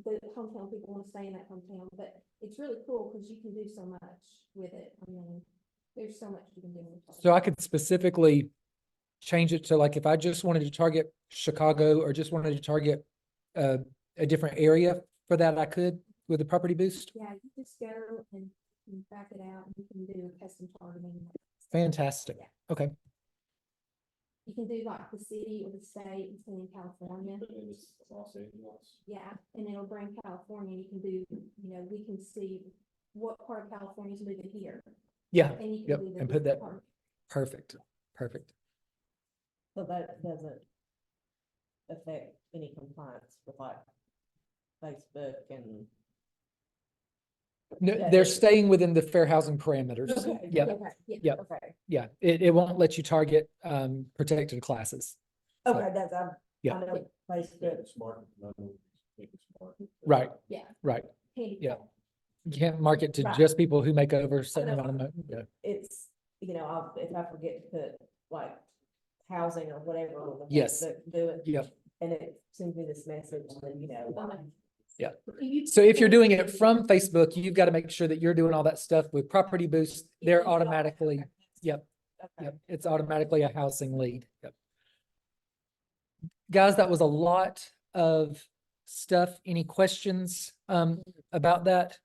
the hometown people want to stay in that hometown, but it's really cool because you can do so much with it. I mean, there's so much you can do with it. So I could specifically change it to, like, if I just wanted to target Chicago or just wanted to target a different area for that, I could with the Property Boost. Yeah, you just go and back it out and you can do custom targeting. Fantastic. Yeah. Okay. You can do like the city or the state, it's in California. Los Angeles. Yeah, and it'll bring California, you can do, we can see what part of California is moving here. Yeah. And you Yep, can do the and put that- part. Perfect. So that doesn't affect any compliance with like Facebook and. No, Yeah. they're staying within the fair housing parameters. Okay. Yeah. Okay, yeah. Yep. Okay, Yeah. It won't let you target protected classes. okay, that's, I Yeah. know Facebook, Smart. No, it's smart. Right. Yeah. Right. Handicap. You can't market to Right. just people who make over a certain I know. amount of money. Yeah. it's, if I forget to put like housing or whatever on the Yes. Facebook, do it. Yep. And it sends me this message, and then, Yeah. You- So if you're doing it from Facebook, you've got to make sure that you're doing all that stuff with Property Boost. They're automatically, yep, Okay. yep, it's automatically a housing lead. Yep. Guys, that was a lot of stuff. Any questions about that?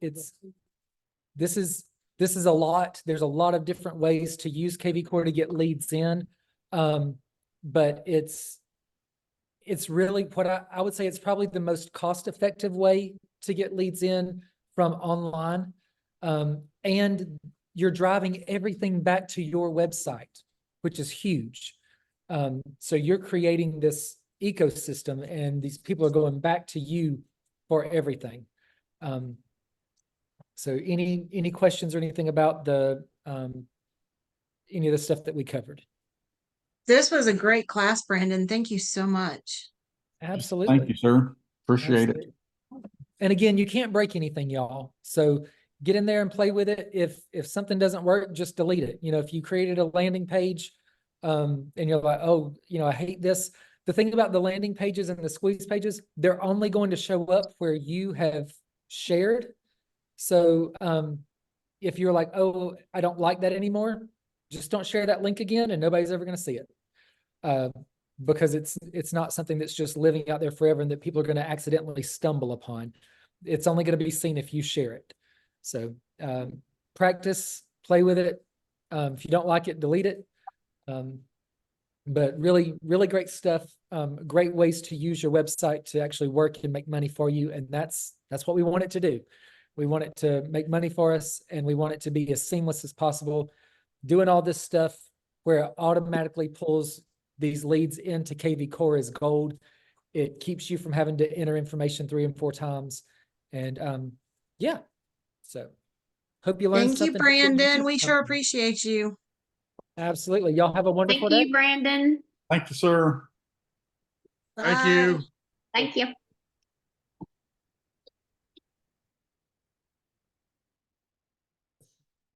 This is a lot. There's a lot of different ways to use KV Core to get leads in. But it's really what I would say it's probably the most cost-effective way to get leads in from online. And you're driving everything back to your website, which is huge. So you're creating this ecosystem and these people are going back to you for everything. So any questions or anything about the any of the stuff that we covered? This was a great class, Brandon. Thank you so much. Absolutely. Thank you, sir. Appreciate it. Absolutely. And again, you can't break anything, y'all. So get in there and play with it. If something doesn't work, just delete it. You know, if you created a landing page, and you're like, oh, you know, I hate this. The thing about the landing pages and the squeeze pages, they're only going to show up where you have shared. So if you're like, oh, I don't like that anymore, just don't share that link again and nobody's ever going to see it. Because it's not something that's just living out there forever and that people are going to accidentally stumble upon. It's only going to be seen if you share it. So practice, play with it. If you don't like it, delete it. But really, really great stuff. Great ways to use your website to actually work and make money for you. And that's what we want it to do. We want it to make money for us and we want it to be as seamless as possible. Doing all this stuff where it automatically pulls these leads into KV Core is gold. It keeps you from having to enter information 3 and 4 times. And yeah, so hope you learned Thank you, something. Brandon. We sure appreciate you. Absolutely. Y'all have a wonderful Thank day. you, Brandon. Thank you, sir. Thank Bye. you. Thank you.